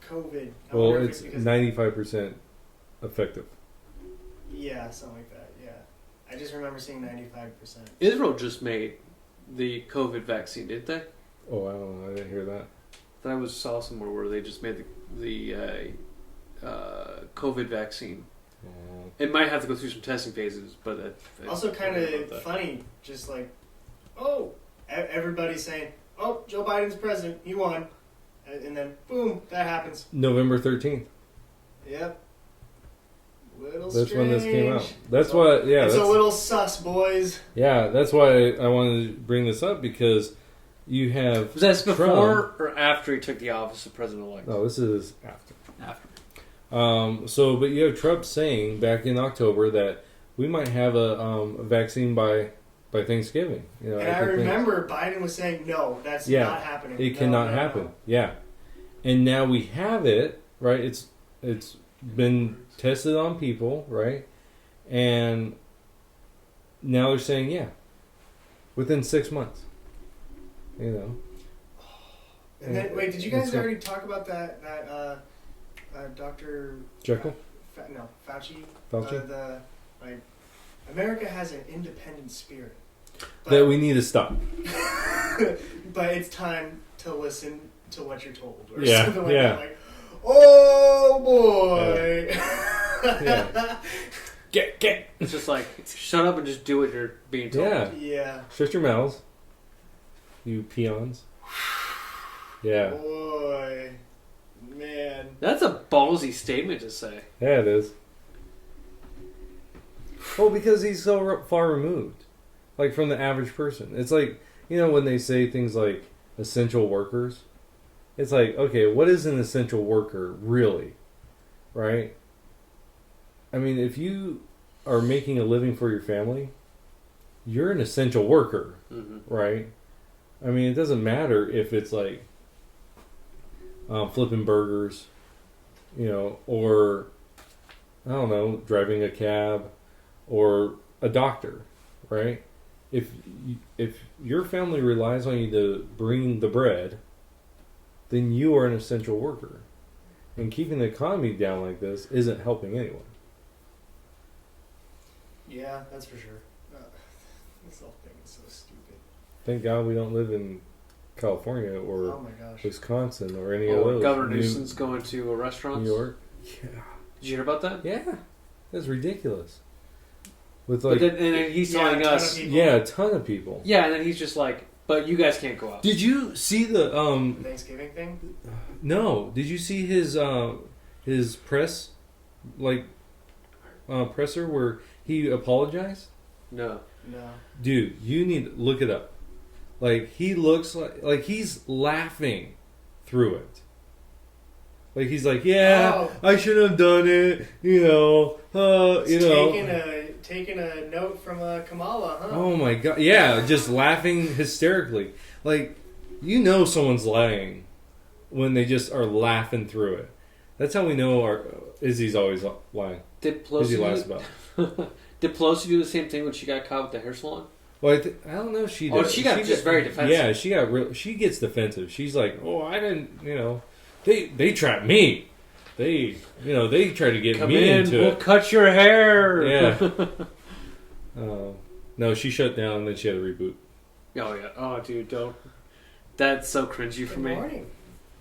COVID. I Well, wonder if it's because 95% effective. yeah, something like that. Yeah, I just remember seeing 95%. Israel just made the COVID vaccine, didn't they? Oh, I don't know. I didn't hear that. I saw somewhere where they just made the COVID vaccine. Oh. It might have to go through some testing phases, but Also, kind of funny, just like, oh, everybody's saying, oh, Joe Biden's president, he won, and then boom, that happens. November 13th. Yep. Little That's strange. when this came out. That's why, yeah. It's a little sus, boys. Yeah, that's why I wanted to bring this up, because you have Was that before Trump. or after he took the office of president-elect? No, this is after. After. But you have Trump saying back in October that we might have a vaccine by Thanksgiving. You know, And I remember Biden was saying, no, that's not happening. It cannot happen. No. Yeah. And now we have it, right? It's been tested on people, right? And now they're saying, yeah, within 6 months. You know. And then, wait, did you guys already talk about that Dr. Jekyll? Fauci? Fauci? America has an independent spirit. That we need to stop. But it's time to listen to what you're told. Or Yeah, something like yeah. that. Like, oh boy. Yeah. Get. It's just like, shut up and just do what you're being told. Yeah. Yeah. Shut your mouths. You peons. Yeah. Boy. Man. That's a ballsy statement to say. Yeah, it is. Well, because he's so far removed. Like, from the average person. It's like, when they say things like essential workers, it's like, okay, what is an essential worker really? Right? I mean, if you are making a living for your family, you're an essential worker, right? I mean, it doesn't matter if it's like flipping burgers, or, I don't know, driving a cab, or a doctor, right? If your family relies on you to bring the bread, then you are an essential worker. And keeping the economy down like this isn't helping anyone. Yeah, that's for sure. This whole thing is so stupid. Thank God we don't live in California or Oh my gosh. Wisconsin or any of those. Governor Newsom's going to restaurants. New York. Yeah. Did you hear about that? Yeah. That's ridiculous. With But then, and then he's telling us, a ton of people. yeah, and then he's just like, but you guys can't go out. Did you see the Thanksgiving thing? No, did you see his press presser where he apologized? No. No. Dude, you need to look it up. Like, he looks like he's laughing through it. Like, he's like, yeah, I shouldn't have done it, Taking a note from Kamala, huh? Oh my God. Yeah, just laughing hysterically. Like, someone's lying when they just are laughing through it. That's how we know Izzy's always lying. Did Pelosi Izzy lies about it. Did Pelosi do the same thing when she got caught with the hair salon? Well, I don't know if she does. Oh, she got very defensive. Yeah, she gets defensive. She's like, oh, I didn't, they trapped me. They tried to get me into we'll it. Cut your hair. Yeah. No, she shut down and then she had to reboot. Oh, yeah. Oh, dude, don't. That's so cringy for me. Good morning.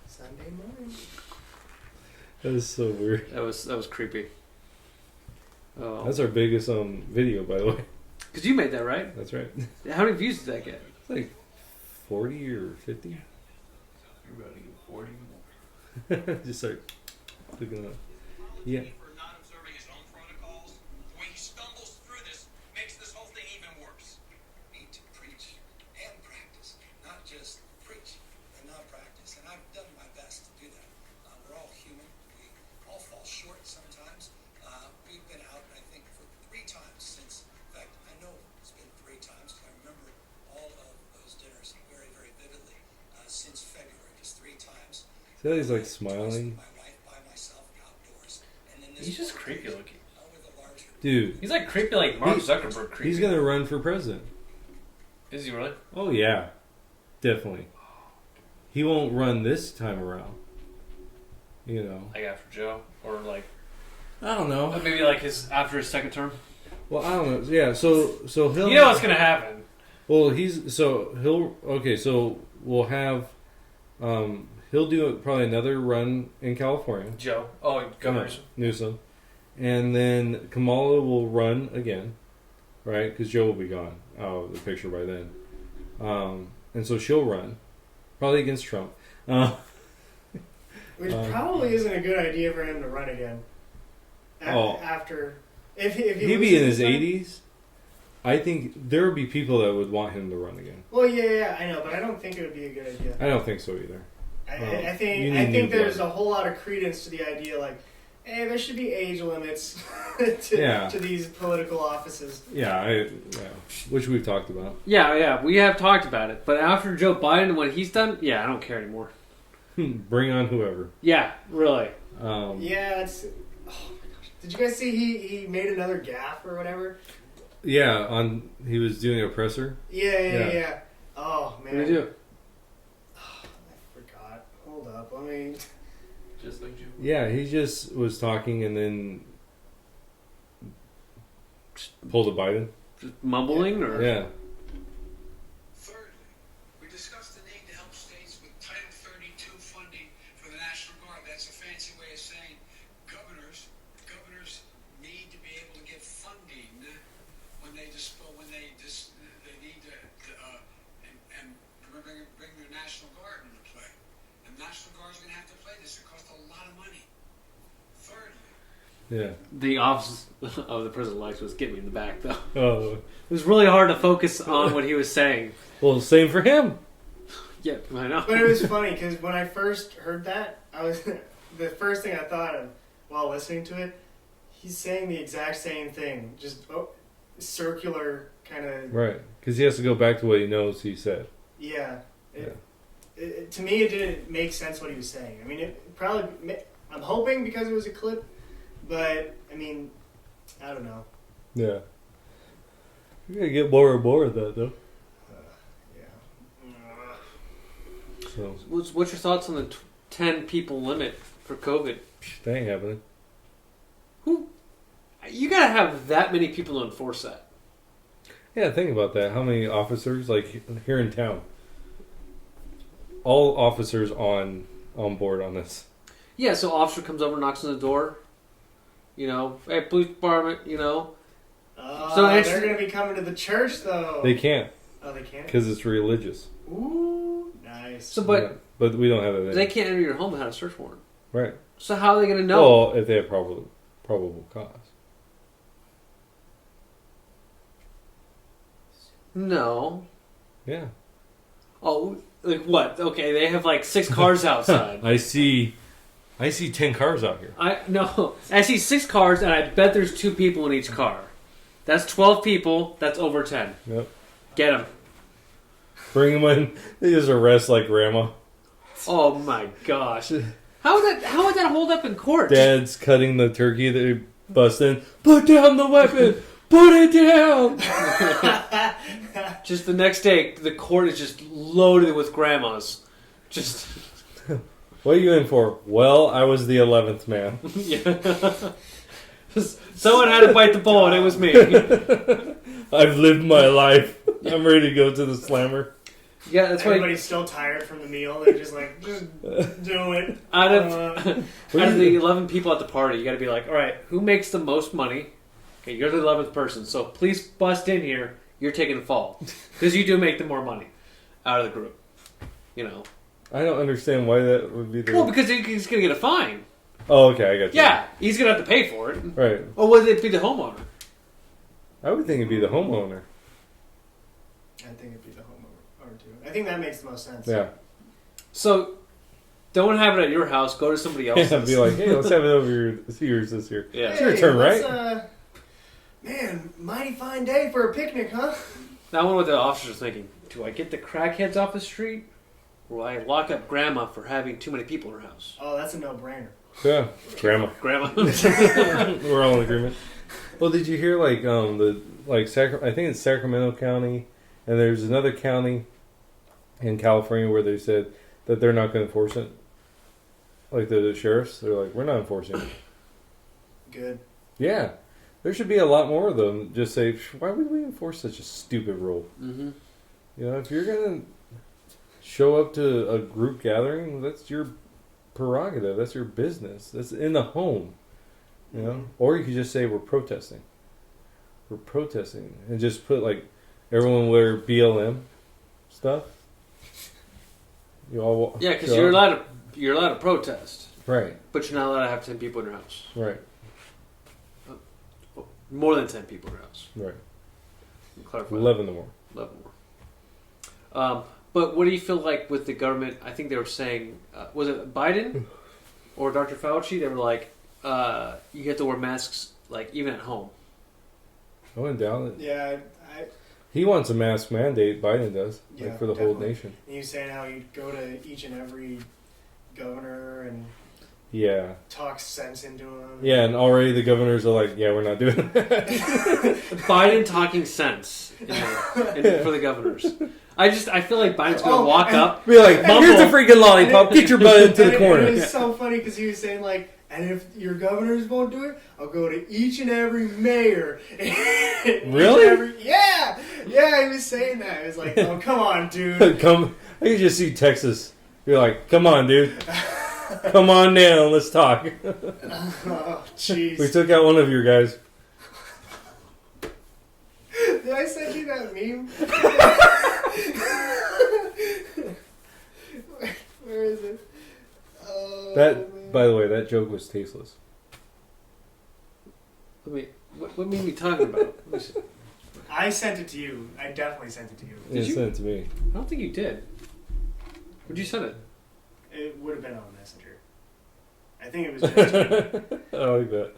Sunday morning. That is so weird. That was creepy. Oh. That's our biggest video, by the way. Because you made that, right? That's right. How many views did that get? It's like 40 or 50. You're about to get 40 more. Just like looking up. Yeah. For not observing his own protocols, the way he stumbles through this makes this whole thing even worse. Need to preach and practice, not just preach and not practice. And I've done my best to do that. We're all human. We all fall short sometimes. We've been out, I think, for 3 times since. In fact, I know it's been 3 times. I remember all of those dinners very, very vividly since February, just 3 times. See how he's like smiling? My wife, by myself, outdoors. And then this He's just creepy looking. with a larger Dude, He's like creepy like Mark Zuckerberg creepy. he's gonna run for president. Is he really? Oh yeah, definitely. He won't run this time around. Like after Joe? Or like... I don't know. Maybe like after his second term? Well, I don't know. Yeah, so he'll. You know what's going to happen. Well, so we'll have. He'll do probably another run in California. Joe. Oh, Governor Newsom. And then Kamala will run again, right? Because Joe will be gone out of the picture by then. And so she'll run, probably against Trump. Which probably isn't a good idea for him to run again. After, if he'd be in his 80s. I think there would be people that would want him to run again. Well, yeah, I know, but I don't think it would be a good idea. I don't think so either. I think there's a whole lot of credence to the idea, like, hey, there should be age limits to these political offices. Yeah, which we've talked about. Yeah, we have talked about it. But after Joe Biden, when he's done, I don't care anymore. Bring on whoever. Yeah, really. Yeah, it's... Oh my gosh. Did you guys see he made another gaffe or whatever? Yeah, he was doing a presser. Yeah. Oh man. What do you do? I forgot. Hold up. Let me. Just like you. Yeah, he just was talking and then pulled a Biden. Just mumbling or? Yeah. Thirdly, we discussed the need to help states with Title 32 funding for the National Guard. That's a fancy way of saying governors need to be able to get funding when they need to and bring their National Guard into play. And the National Guard's going to have to play this. It costs a lot of money. Thirdly, Yeah. The office of the president-elect was getting me in the back, though. Oh. It was really hard to focus on what he was saying. Well, same for him. Yeah, I know. But it was funny because when I first heard that, I was the first thing I thought of while listening to it. He's saying the exact same thing, just circular kind of. Right. Because he has to go back to what he knows he said. Yeah. To me, it didn't make sense what he was saying. I mean, it probably. I'm hoping because it was a clip, but I mean, I don't know. Yeah. You're going to get more and more of that, though. Yeah. So, What's your thoughts on the 10 people limit for COVID? that ain't happening. You gotta have that many people to enforce that. Yeah, think about that. How many officers, like here in town? All officers on board on this. Yeah, so officer comes over, knocks on the door. You know, hey, police department. You know, So actually- they're going to be coming to the church, though. They can't Oh, they can't? because it's religious. Ooh, nice. so but But we don't have that. they can't enter your home without a search warrant. Right. So how are they gonna know? Well, if they have probable cause. No. Yeah. Oh, like what? Okay, they have like 6 cars outside. I see 10 cars out here. I see 6 cars, and I bet there's 2 people in each car. That's 12 people. That's over 10. Yep. Get them. Bring them in. They just arrest like grandma. Oh my gosh. How would that hold up in court? Dad's cutting the turkey. They bust in. Put down the weapon. Put it down. Just the next day, the court is just loaded with grandmas. Just What are you in for? Well, I was the 11th man. yeah. Someone had to bite the bullet. It was me. I've lived my life. I'm ready to go to the slammer. Yeah, that's why. Everybody's still tired from the meal. They're just like, just do it. Out of the 11 people at the party, you got to be like, all right, who makes the most money? Okay, you're the 11th person, so please bust in here. You're taking the fall because you do make the more money out of the group. You know. I don't understand why that would be the... Well, because he's gonna get a fine. Oh, okay, I got you. Yeah, he's gonna have to pay for it. Right. Or would it be the homeowner? I would think it'd be the homeowner. I think it'd be the homeowner too. I think that makes the most sense. Yeah. So, don't have it at your house. Go to somebody else's. Yeah, be like, hey, let's have it over yours this year. Yeah. It's your turn, right? Man, mighty fine day for a picnic, huh? Now I wonder what the officers are thinking. Do I get the crackheads off the street? Or will I lock up Grandma for having too many people in her house? Oh, that's a no-brainer. Yeah. Grandma. Grandma. We're all in agreement. Well, did you hear I think it's Sacramento County, and there's another county in California where they said that they're not going to enforce it. Like the sheriffs, they're like, we're not enforcing it. Good. Yeah. There should be a lot more of them. Just say, why would we enforce such a stupid rule? Mm-hmm. You know, if you're going to show up to a group gathering, that's your prerogative. That's your business. That's in the home. You know? Or you could just say, we're protesting. We're protesting. And just put, everyone wear BLM stuff. You all Yeah, because show you're up. allowed to protest, Right, but you're not allowed to have 10 people in your house. right, More than 10 people in your house. right. Clarify. 11 or more. 11 more. But what do you feel like with the government? I think they were saying, was it Biden or Dr. Fauci? They were like, you have to wear masks, even at home. I went down. Yeah, He wants a mask mandate. Biden does, Yeah, for the whole definitely. nation. and you saying how you go to each and every governor and Yeah. talk sense into him. Yeah, and already the governors are like, yeah, we're not doing that. Biden talking sense for the governors. I feel like Biden's going to walk up. Be like, Mumble. here's a freaking lollipop. Get your butt into the And corner. it was so funny because he was saying like, and if your governors won't do it, I'll go to each and every mayor. Really? Yeah, he was saying that. It was like, oh, come on, dude. Come, I can just see Texas. You're like, come on, dude. Come on down. Let's talk. Oh, jeez. We took out one of your guys. Did I send you that meme? Where is it? Oh, That, man. by the way, that joke was tasteless. What meme are you talking about? Let me see. I sent it to you. I definitely sent it to you. You you? sent it to me. I don't think you did. Where'd you send it? It would have been on Messenger. I think it was just you. I like that.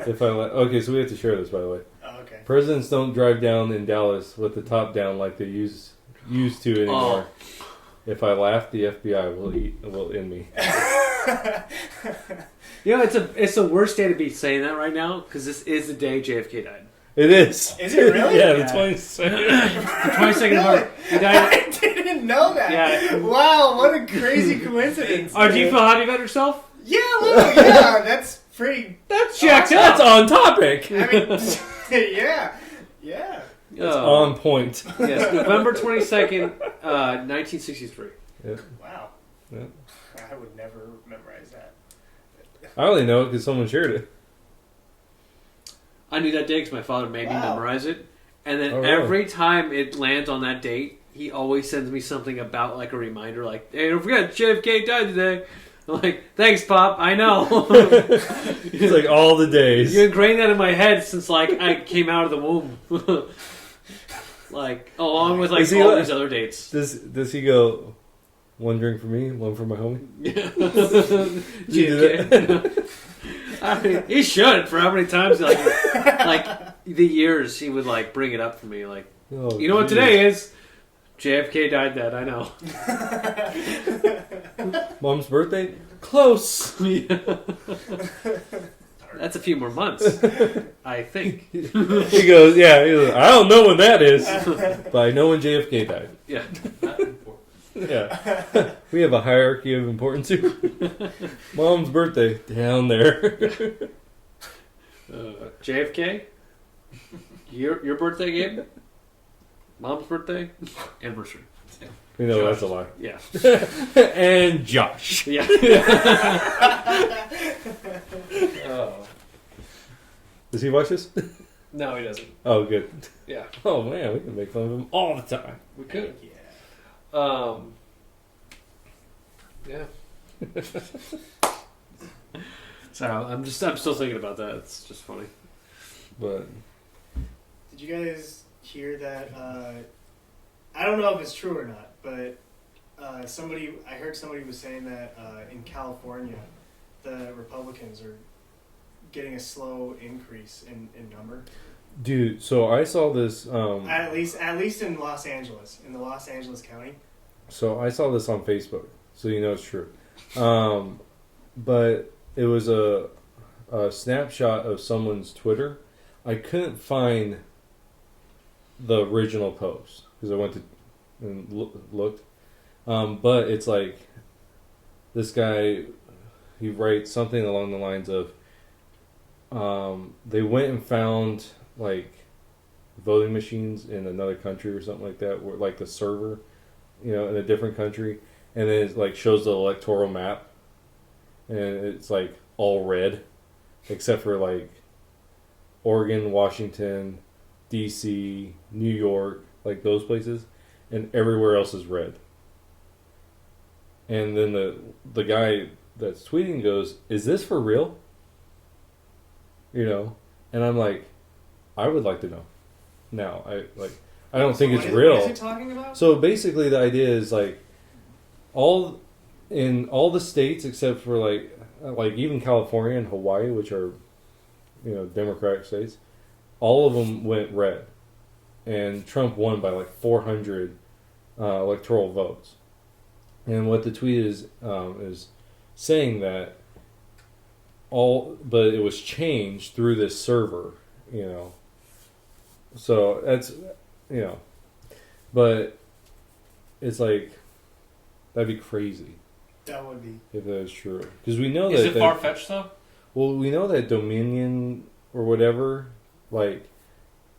If I okay, so we have to share this, by the way. Oh, okay. Presidents don't drive down in Dallas with the top down like they used to anymore. If I laugh, the FBI will end me. You know, it's the worst day to be saying that right now because this is the day JFK died. It is. Is it really? Yeah, the Yeah. 22nd. The 22nd of March. He died. I didn't know that. Yeah. Wow, what a crazy coincidence. Oh, do you feel happy about yourself? Yeah, well, yeah, that's pretty. That's jacked That's up. on topic. I mean, yeah. Oh. On point. Yes, November 22nd, 1963. Wow. Yeah. I would never memorize that. I only know it because someone shared it. I knew that day because my father made me Wow. memorize it. And then Oh, really? every time it lands on that date, he always sends me something about like a reminder, like, "Hey, don't forget JFK died today." I'm like, "Thanks, Pop. I know." It's like all the days. You ingrained that in my head since like I came out of the womb. Like along with like Is he all like- these other dates. Does he go, one drink for me, one for my homie? JFK. I mean, he should for how many times like the years he would like bring it up for me like, Oh, you know what geez. today is? JFK died that, I know. Mom's birthday? Close. That's a few more months, I think. He goes, I don't know when that is, but I know when JFK died. Yeah. Not important. Yeah. We have a hierarchy of importance here. Mom's birthday, down there. JFK? Your birthday, Gabe? Mom's birthday? Anniversary. We know that's a lie. Yeah. And Josh. Yeah. Oh. Does he watch this? No, he doesn't. Oh, good. Yeah. Oh, man, we can make fun of him all the time. We could. Yeah. Yeah. So I'm still thinking about that. It's just funny. But Did you guys hear that? I don't know if it's true or not, but I heard somebody was saying that in California, the Republicans are getting a slow increase in number. dude, so I saw this. At least in Los Angeles, in the Los Angeles County. So I saw this on Facebook, so you know it's true. But it was a snapshot of someone's Twitter. I couldn't find the original post because I went to and looked. But it's like this guy, he writes something along the lines of, they went and found like voting machines in another country or something like that, where like the server, in a different country, and then it like shows the electoral map, and it's like all red, except for like Oregon, Washington, D.C., New York, like those places, and everywhere else is red. And then the guy that's tweeting goes, "Is this for real?" And I'm like, I would like to know. Now, I don't think it's real. What is he talking about? So basically, the idea is like all the states except for like even California and Hawaii, which are Democratic states, all of them went red, and Trump won by like 400 electoral votes. And what the tweet is saying that but it was changed through this server, you know. So that's, you know, but it's like, that'd be crazy That would be. if that was true. Because we know Is that. it far fetched though? Well, we know that Dominion or whatever, like,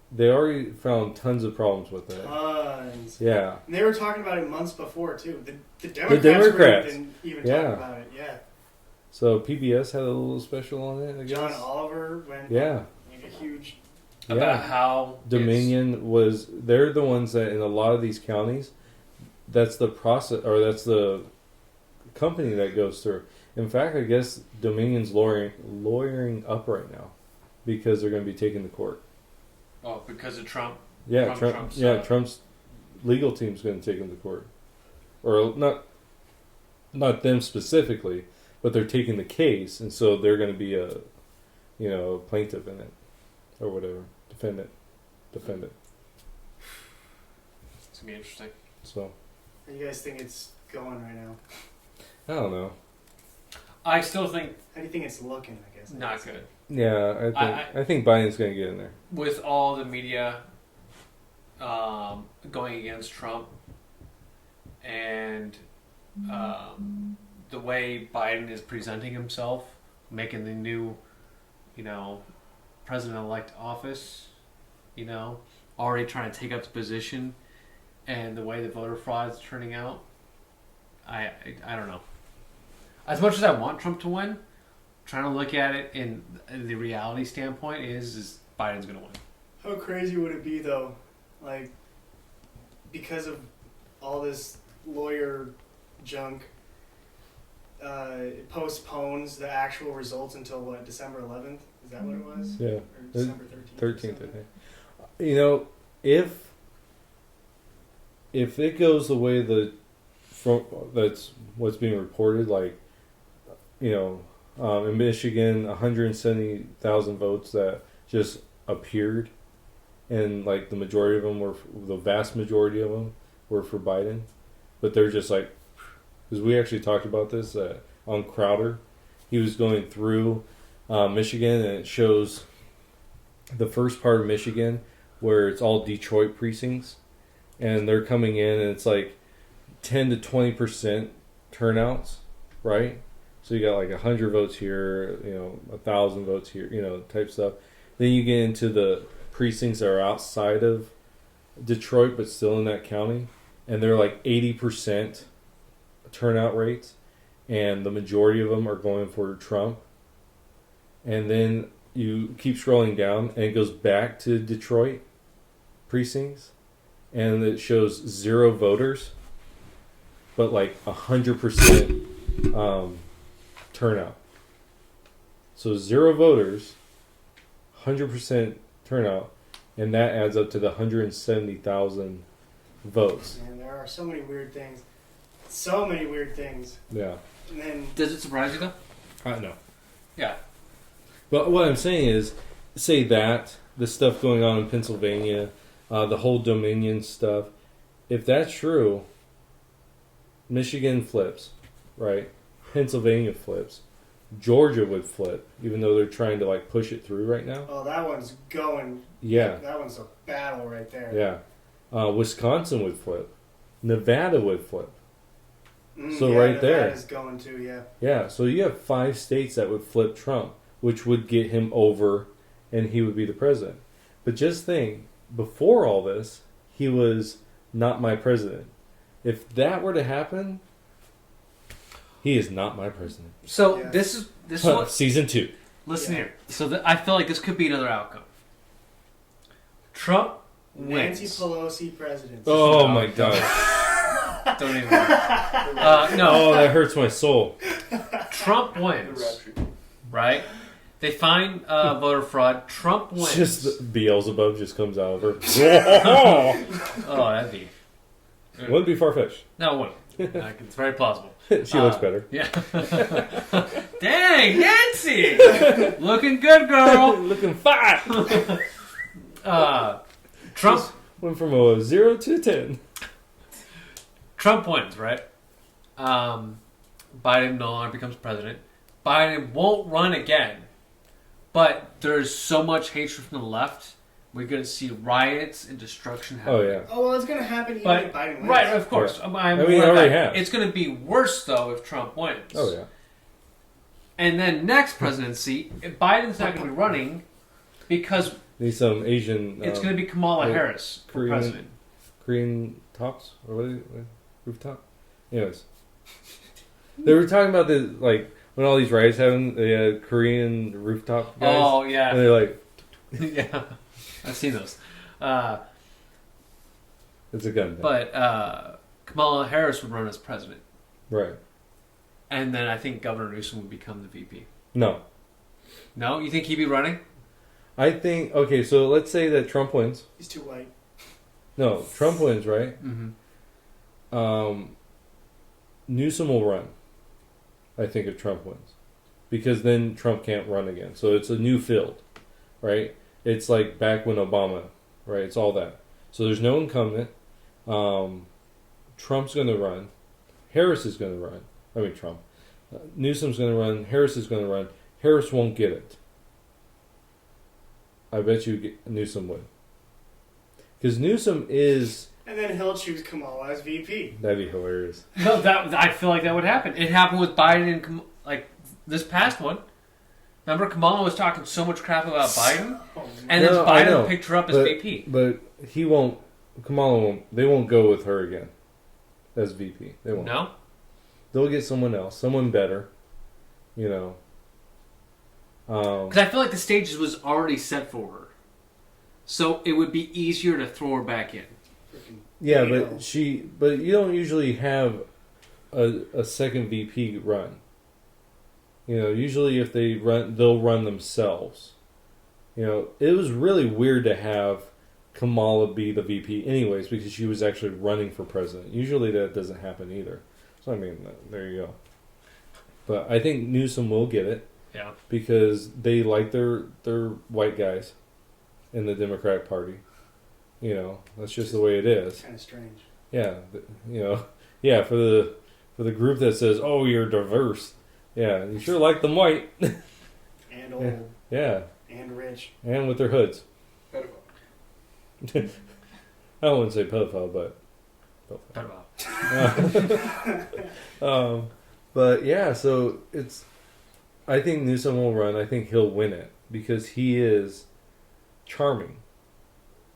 they already found tons of problems with it. Tons. Yeah. And they were talking about it months before too. The Democrats, Democrats. didn't even Yeah. talk about it. Yeah. So PBS had a little special on it, I guess. John Oliver went. Yeah. Like a huge. Yeah. About how Dominion was, they're the ones that in a lot of these counties, that's the process, or that's the company that goes through. In fact, I guess Dominion's lawyering up right now because they're going to be taken to court. Oh, because of Trump. Yeah, From Trump's, Trump's legal team's going to take them to court, or not them specifically, but they're taking the case, and so they're going to be a plaintiff in it, or whatever, defendant. It's gonna be interesting. So How do you guys think it's going right now? I don't know. I still think How do you think it's looking? I guess. not good. Yeah, I think Biden's going to get in there. With all the media going against Trump and the way Biden is presenting himself, making the new, president-elect office, already trying to take up the position, and the way the voter fraud is turning out, I don't know. As much as I want Trump to win, trying to look at it in the reality standpoint is Biden's going to win. How crazy would it be though, like, because of all this lawyer junk, it postpones the actual results until what, December 11th? Is that what it was? Yeah, Or December 13th? 13th, I think. If it goes the way that's what's being reported, like, in Michigan, 170,000 votes that just appeared, and like the vast majority of them were for Biden, but they're just like, because we actually talked about this on Crowder. He was going through Michigan, and it shows the first part of Michigan where it's all Detroit precincts, and they're coming in, and it's like 10 to 20% turnouts, right? So you got like 100 votes here, 1,000 votes here, type stuff. Then you get into the precincts that are outside of Detroit, but still in that county, and they're like 80% turnout rates, and the majority of them are going for Trump. And then you keep scrolling down, and it goes back to Detroit precincts, and it shows 0 voters, but like 100% turnout. So 0 voters, 100% turnout, and that adds up to the 170,000 votes. Man, there are so many weird things. So many weird things. Yeah. And then Does it surprise you though? No. Yeah. But what I'm saying is, say that, the stuff going on in Pennsylvania, the whole Dominion stuff, if that's true, Michigan flips, right? Pennsylvania flips. Georgia would flip, even though they're trying to like push it through right now. oh, that one's going. Yeah. That one's a battle right there. Yeah. Wisconsin would flip. Nevada would flip. So yeah, right there. Nevada's going too. Yeah. Yeah, so you have 5 states that would flip Trump, which would get him over, and he would be the president. But just think, before all this, he was not my president. If that were to happen, he is not my president. So Yeah. this is what. Season 2. Listen Yeah. here. So I feel like this could be another outcome. Trump wins. Nancy Pelosi president. Oh my gosh. Don't even. Oh, No. that hurts my soul. Trump The wins. rap sheet. Right? They find voter fraud. Trump wins. Just the Beelzebub just comes out of her. Oh, that'd be. Wouldn't be far-fetched. No, it wouldn't. It's very plausible. She looks better. Yeah. Dang, Nancy! Looking good, girl. Looking fat. Trump. Went from a 0 to 10. Trump wins, right? Biden no longer becomes president. Biden won't run again, but there's so much hatred from the left, we're going to see riots and destruction happen. Oh yeah. Oh, well, it's going to happen even But, if Biden wins. right, of course. Yeah. I'm I mean, aware of already that. have. It's going to be worse, though, if Trump wins. Oh yeah. And then next presidency, Biden's not going to be running because Need some Asian. it's going to be Kamala Harris for Korean- president. Korean tops or what rooftop? Anyways, they were talking about the like when all these riots happened. They had Korean rooftop guys, Oh, and yeah. they're like, Yeah. I've seen those. "It's a gun." Thing. But Kamala Harris would run as president. Right? And then I think Governor Newsom would become the VP. No, No? You think he'd be running? I think okay. So let's say that Trump wins. He's too white. No, Trump wins, right? Mm-hmm. Newsom will run. I think if Trump wins, because then Trump can't run again. So it's a new field, right? It's like back when Obama, right? It's all that. So there's no incumbent. Trump's going to run. Harris is going to run. I mean Trump. Newsom's going to run. Harris is going to run. Harris won't get it. I bet you Newsom would. Because Newsom is... And then he'll choose Kamala as VP. That'd be hilarious. No, I feel like that would happen. It happened with Biden and like this past one. Remember, Kamala was talking so much crap about Biden, and then No, I know, Biden picked her up as but- VP. But he won't... Kamala won't... They won't go with her again as VP. They won't. No, They'll get someone else. Someone better. You know. because I feel like the stage was already set for her, so it would be easier to throw her back in. Freaking Yeah, Beto. but you don't usually have a second VP run. You know, usually if they run, they'll run themselves. You know, it was really weird to have Kamala be the VP anyways because she was actually running for president. Usually that doesn't happen either. So I mean, there you go. But I think Newsom will get it Yeah. because they like their white guys in the Democratic Party. You know, that's just the way it is. Kind of strange. Yeah, you know, yeah, for the group that says, "Oh, you're diverse." Yeah, you sure like them white. And old. Yeah, And rich. and with their hoods. Pedophile. I wouldn't say pedophile, but but yeah, so it's. I think Newsom will run. I think he'll win it because he is charming.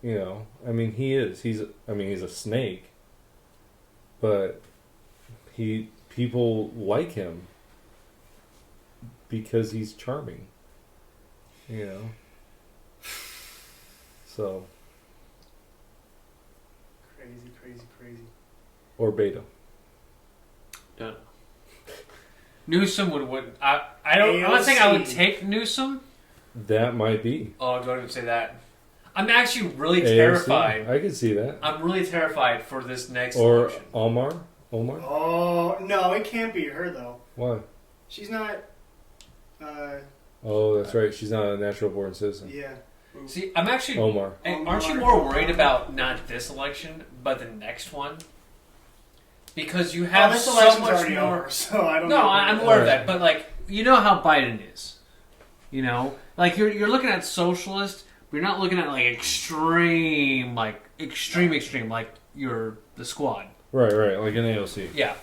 You know, I mean, he is. He's a snake, but people like him because he's charming. You know, so Crazy. or beta. Done. Newsom would win. I don't. I'm not saying I would AOC. take Newsom. That might be Oh, don't even say that. I'm actually really AOC. terrified. I can see that. I'm really terrified for this next Or election. Omar. Oh, no, it can't be her, though. Why? She's not. Oh, that's right. She's not a natural born citizen. Yeah. See, I'm actually. Omar. Hey, aren't you more worried about not this election, but the next one? Because you have this so election's much already more. over, so I don't No, know. I'm aware of that, but like you know how Biden is. You know, like you're looking at socialist. But you're not looking at like extreme, like you're the squad. Right, like an AOC. Yeah,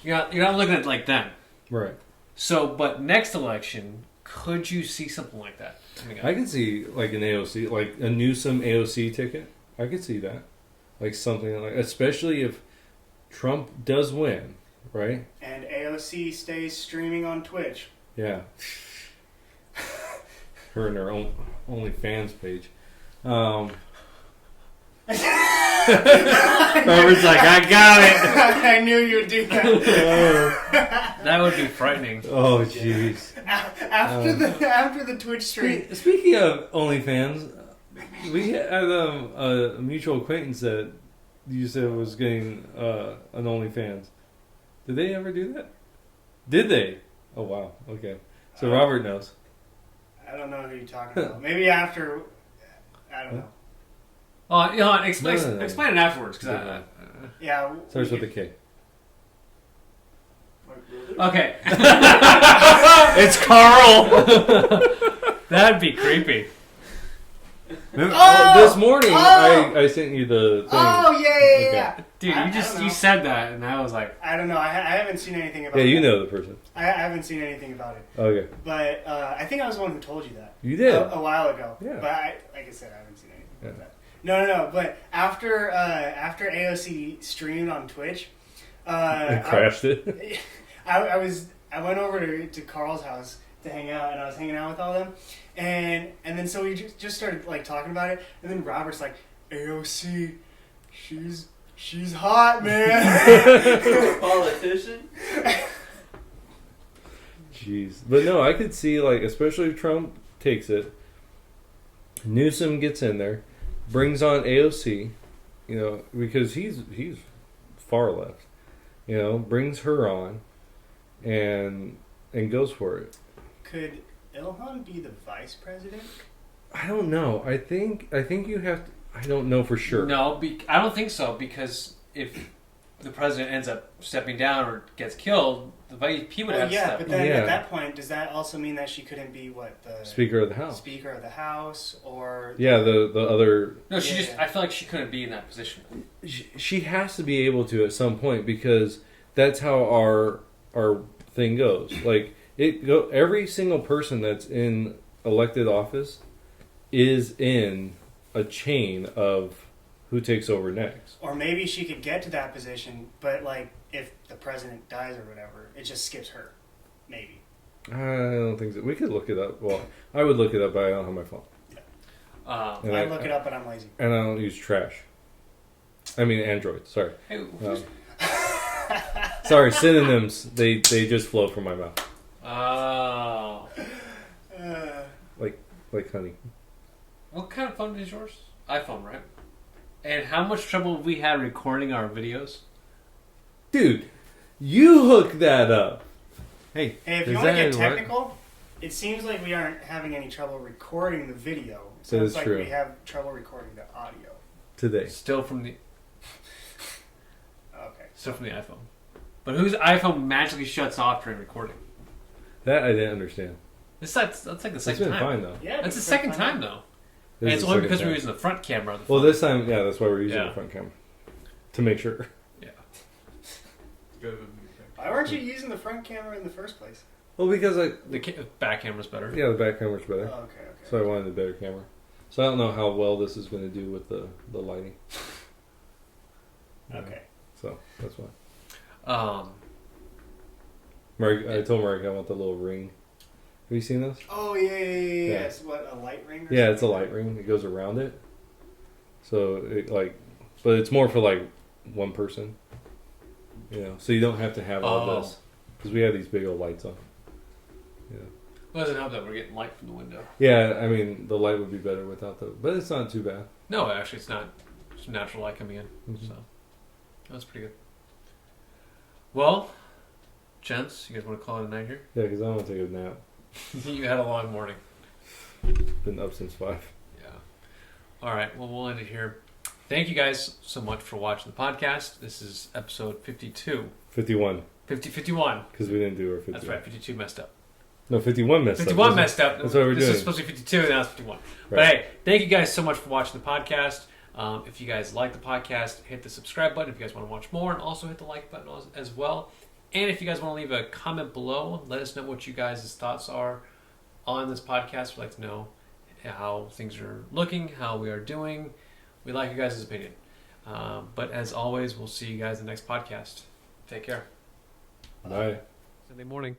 you're not looking at like them. Right. So, but next election, could you see something like that coming up? I can see like an AOC, like a Newsom AOC ticket. I could see that, like something like, especially if Trump does win, right? And AOC stays streaming on Twitch. Yeah. Her and her own OnlyFans page. Robert's like, I got it. I knew you would do that. That would be frightening. Oh, jeez. After the Twitch stream. Speaking of OnlyFans, we had a mutual acquaintance that you said was getting an OnlyFans. Did they ever do that? Did they? Oh, wow. Okay. So Robert knows. I don't know who you're talking about. Maybe after. I don't know. Oh, you know, explain No. explain it afterwards, because Yeah. Starts with a K. Okay. It's Carl. That'd be creepy. This morning, I sent you the thing. Oh yeah. Dude, I you don't said that, and I was like, I don't know. I haven't seen anything about. Yeah, you it. know the person. I haven't seen anything about it. Okay. But I think I was the one who told you that. You did. A while ago. Yeah. But like I said, I haven't seen anything about that. No. But after AOC streamed on Twitch, I crashed it. I went over to Carl's house to hang out, and I was hanging out with all of them, and then so we just started like talking about it, and then Robert's like, AOC, she's hot, man. Politician. Jeez. But no, I could see, like, especially if Trump takes it, Newsom gets in there, brings on AOC, you know, because he's far left, you know, brings her on, and goes for it. Could Ilhan be the vice president? I don't know. I think you have to. I don't know for sure. no, I don't think so, because if the president ends up stepping down or gets killed, the VP would have to step. But then Yeah. at that point, does that also mean that she couldn't be the Speaker of the House. Speaker of the House, or Yeah, the other. No, she Yeah, just. yeah. I feel like she couldn't be in that position. She has to be able to at some point, because that's how our thing goes. Like every single person that's in elected office is in a chain of who takes over next. Or maybe she could get to that position, but like if the president dies or whatever, it just skips her. Maybe. I don't think so. We could look it up. Well, I would look it up, but I don't have my phone. And I look it up, but I'm lazy. And I don't use trash. I mean Android. Sorry. Hey, Sorry, synonyms. They just flow from my mouth oh. like honey. What kind of phone is yours? iPhone, right? And how much trouble have we had recording our videos? Dude, you hook that up. Hey, Hey, if you does want to that get work? technical, it seems like we aren't having any trouble recording the video. That So is it's like true. we have trouble recording the audio. Today. Still from the Okay. iPhone. But whose iPhone magically shuts off during recording? That I didn't understand. That's like the It's second been time. fine though. Yeah. That's the it's second fine. time though. This And is it's the only second because we're time. using the front camera of the Well, phone. this time, yeah, that's why we're using Yeah. the front camera to make sure. Yeah. Why weren't you using the front camera in the first place? Well, because The back camera's better. yeah, the back camera's Oh, better, okay. so I wanted a better camera. So I don't know how well this is going to do with the lighting. Okay. So that's why. Um, I told Mark I want the little ring. Have you seen those? Oh yeah. Yeah. It's what, a light ring? Or Yeah, it's a something? light ring. It goes around it. So it but it's more for like one person. You know, so you don't have to have all Oh. this because we have these big old lights on. Yeah. Well, it doesn't help that we're getting light from the window. Yeah, I mean the light would be better without the, but it's not too bad. No, actually, it's not. It's natural light coming in, Mhm. so that's pretty good. Well, gents, you guys want to call it a night here? Yeah, because I want to take a nap. You had a long morning. Been up since 5. Yeah. All right. Well, we'll end it here. Thank you guys so much for watching the podcast. This is episode 52. 51 51. because we didn't do our 51. That's right. 52 messed up. No, 51 messed 51 up. messed up. That's what we're this doing. is supposed to be 52, and now it's 51. But Right. hey, thank you guys so much for watching the podcast. If you guys like the podcast, hit the subscribe button if you guys want to watch more, and also hit the like button as well. And if you guys want to leave a comment below, let us know what you guys' thoughts are on this podcast. We'd like to know how things are looking, how we are doing. We like your guys' opinion. But as always, we'll see you guys in the next podcast. Take care. Bye. Sunday morning.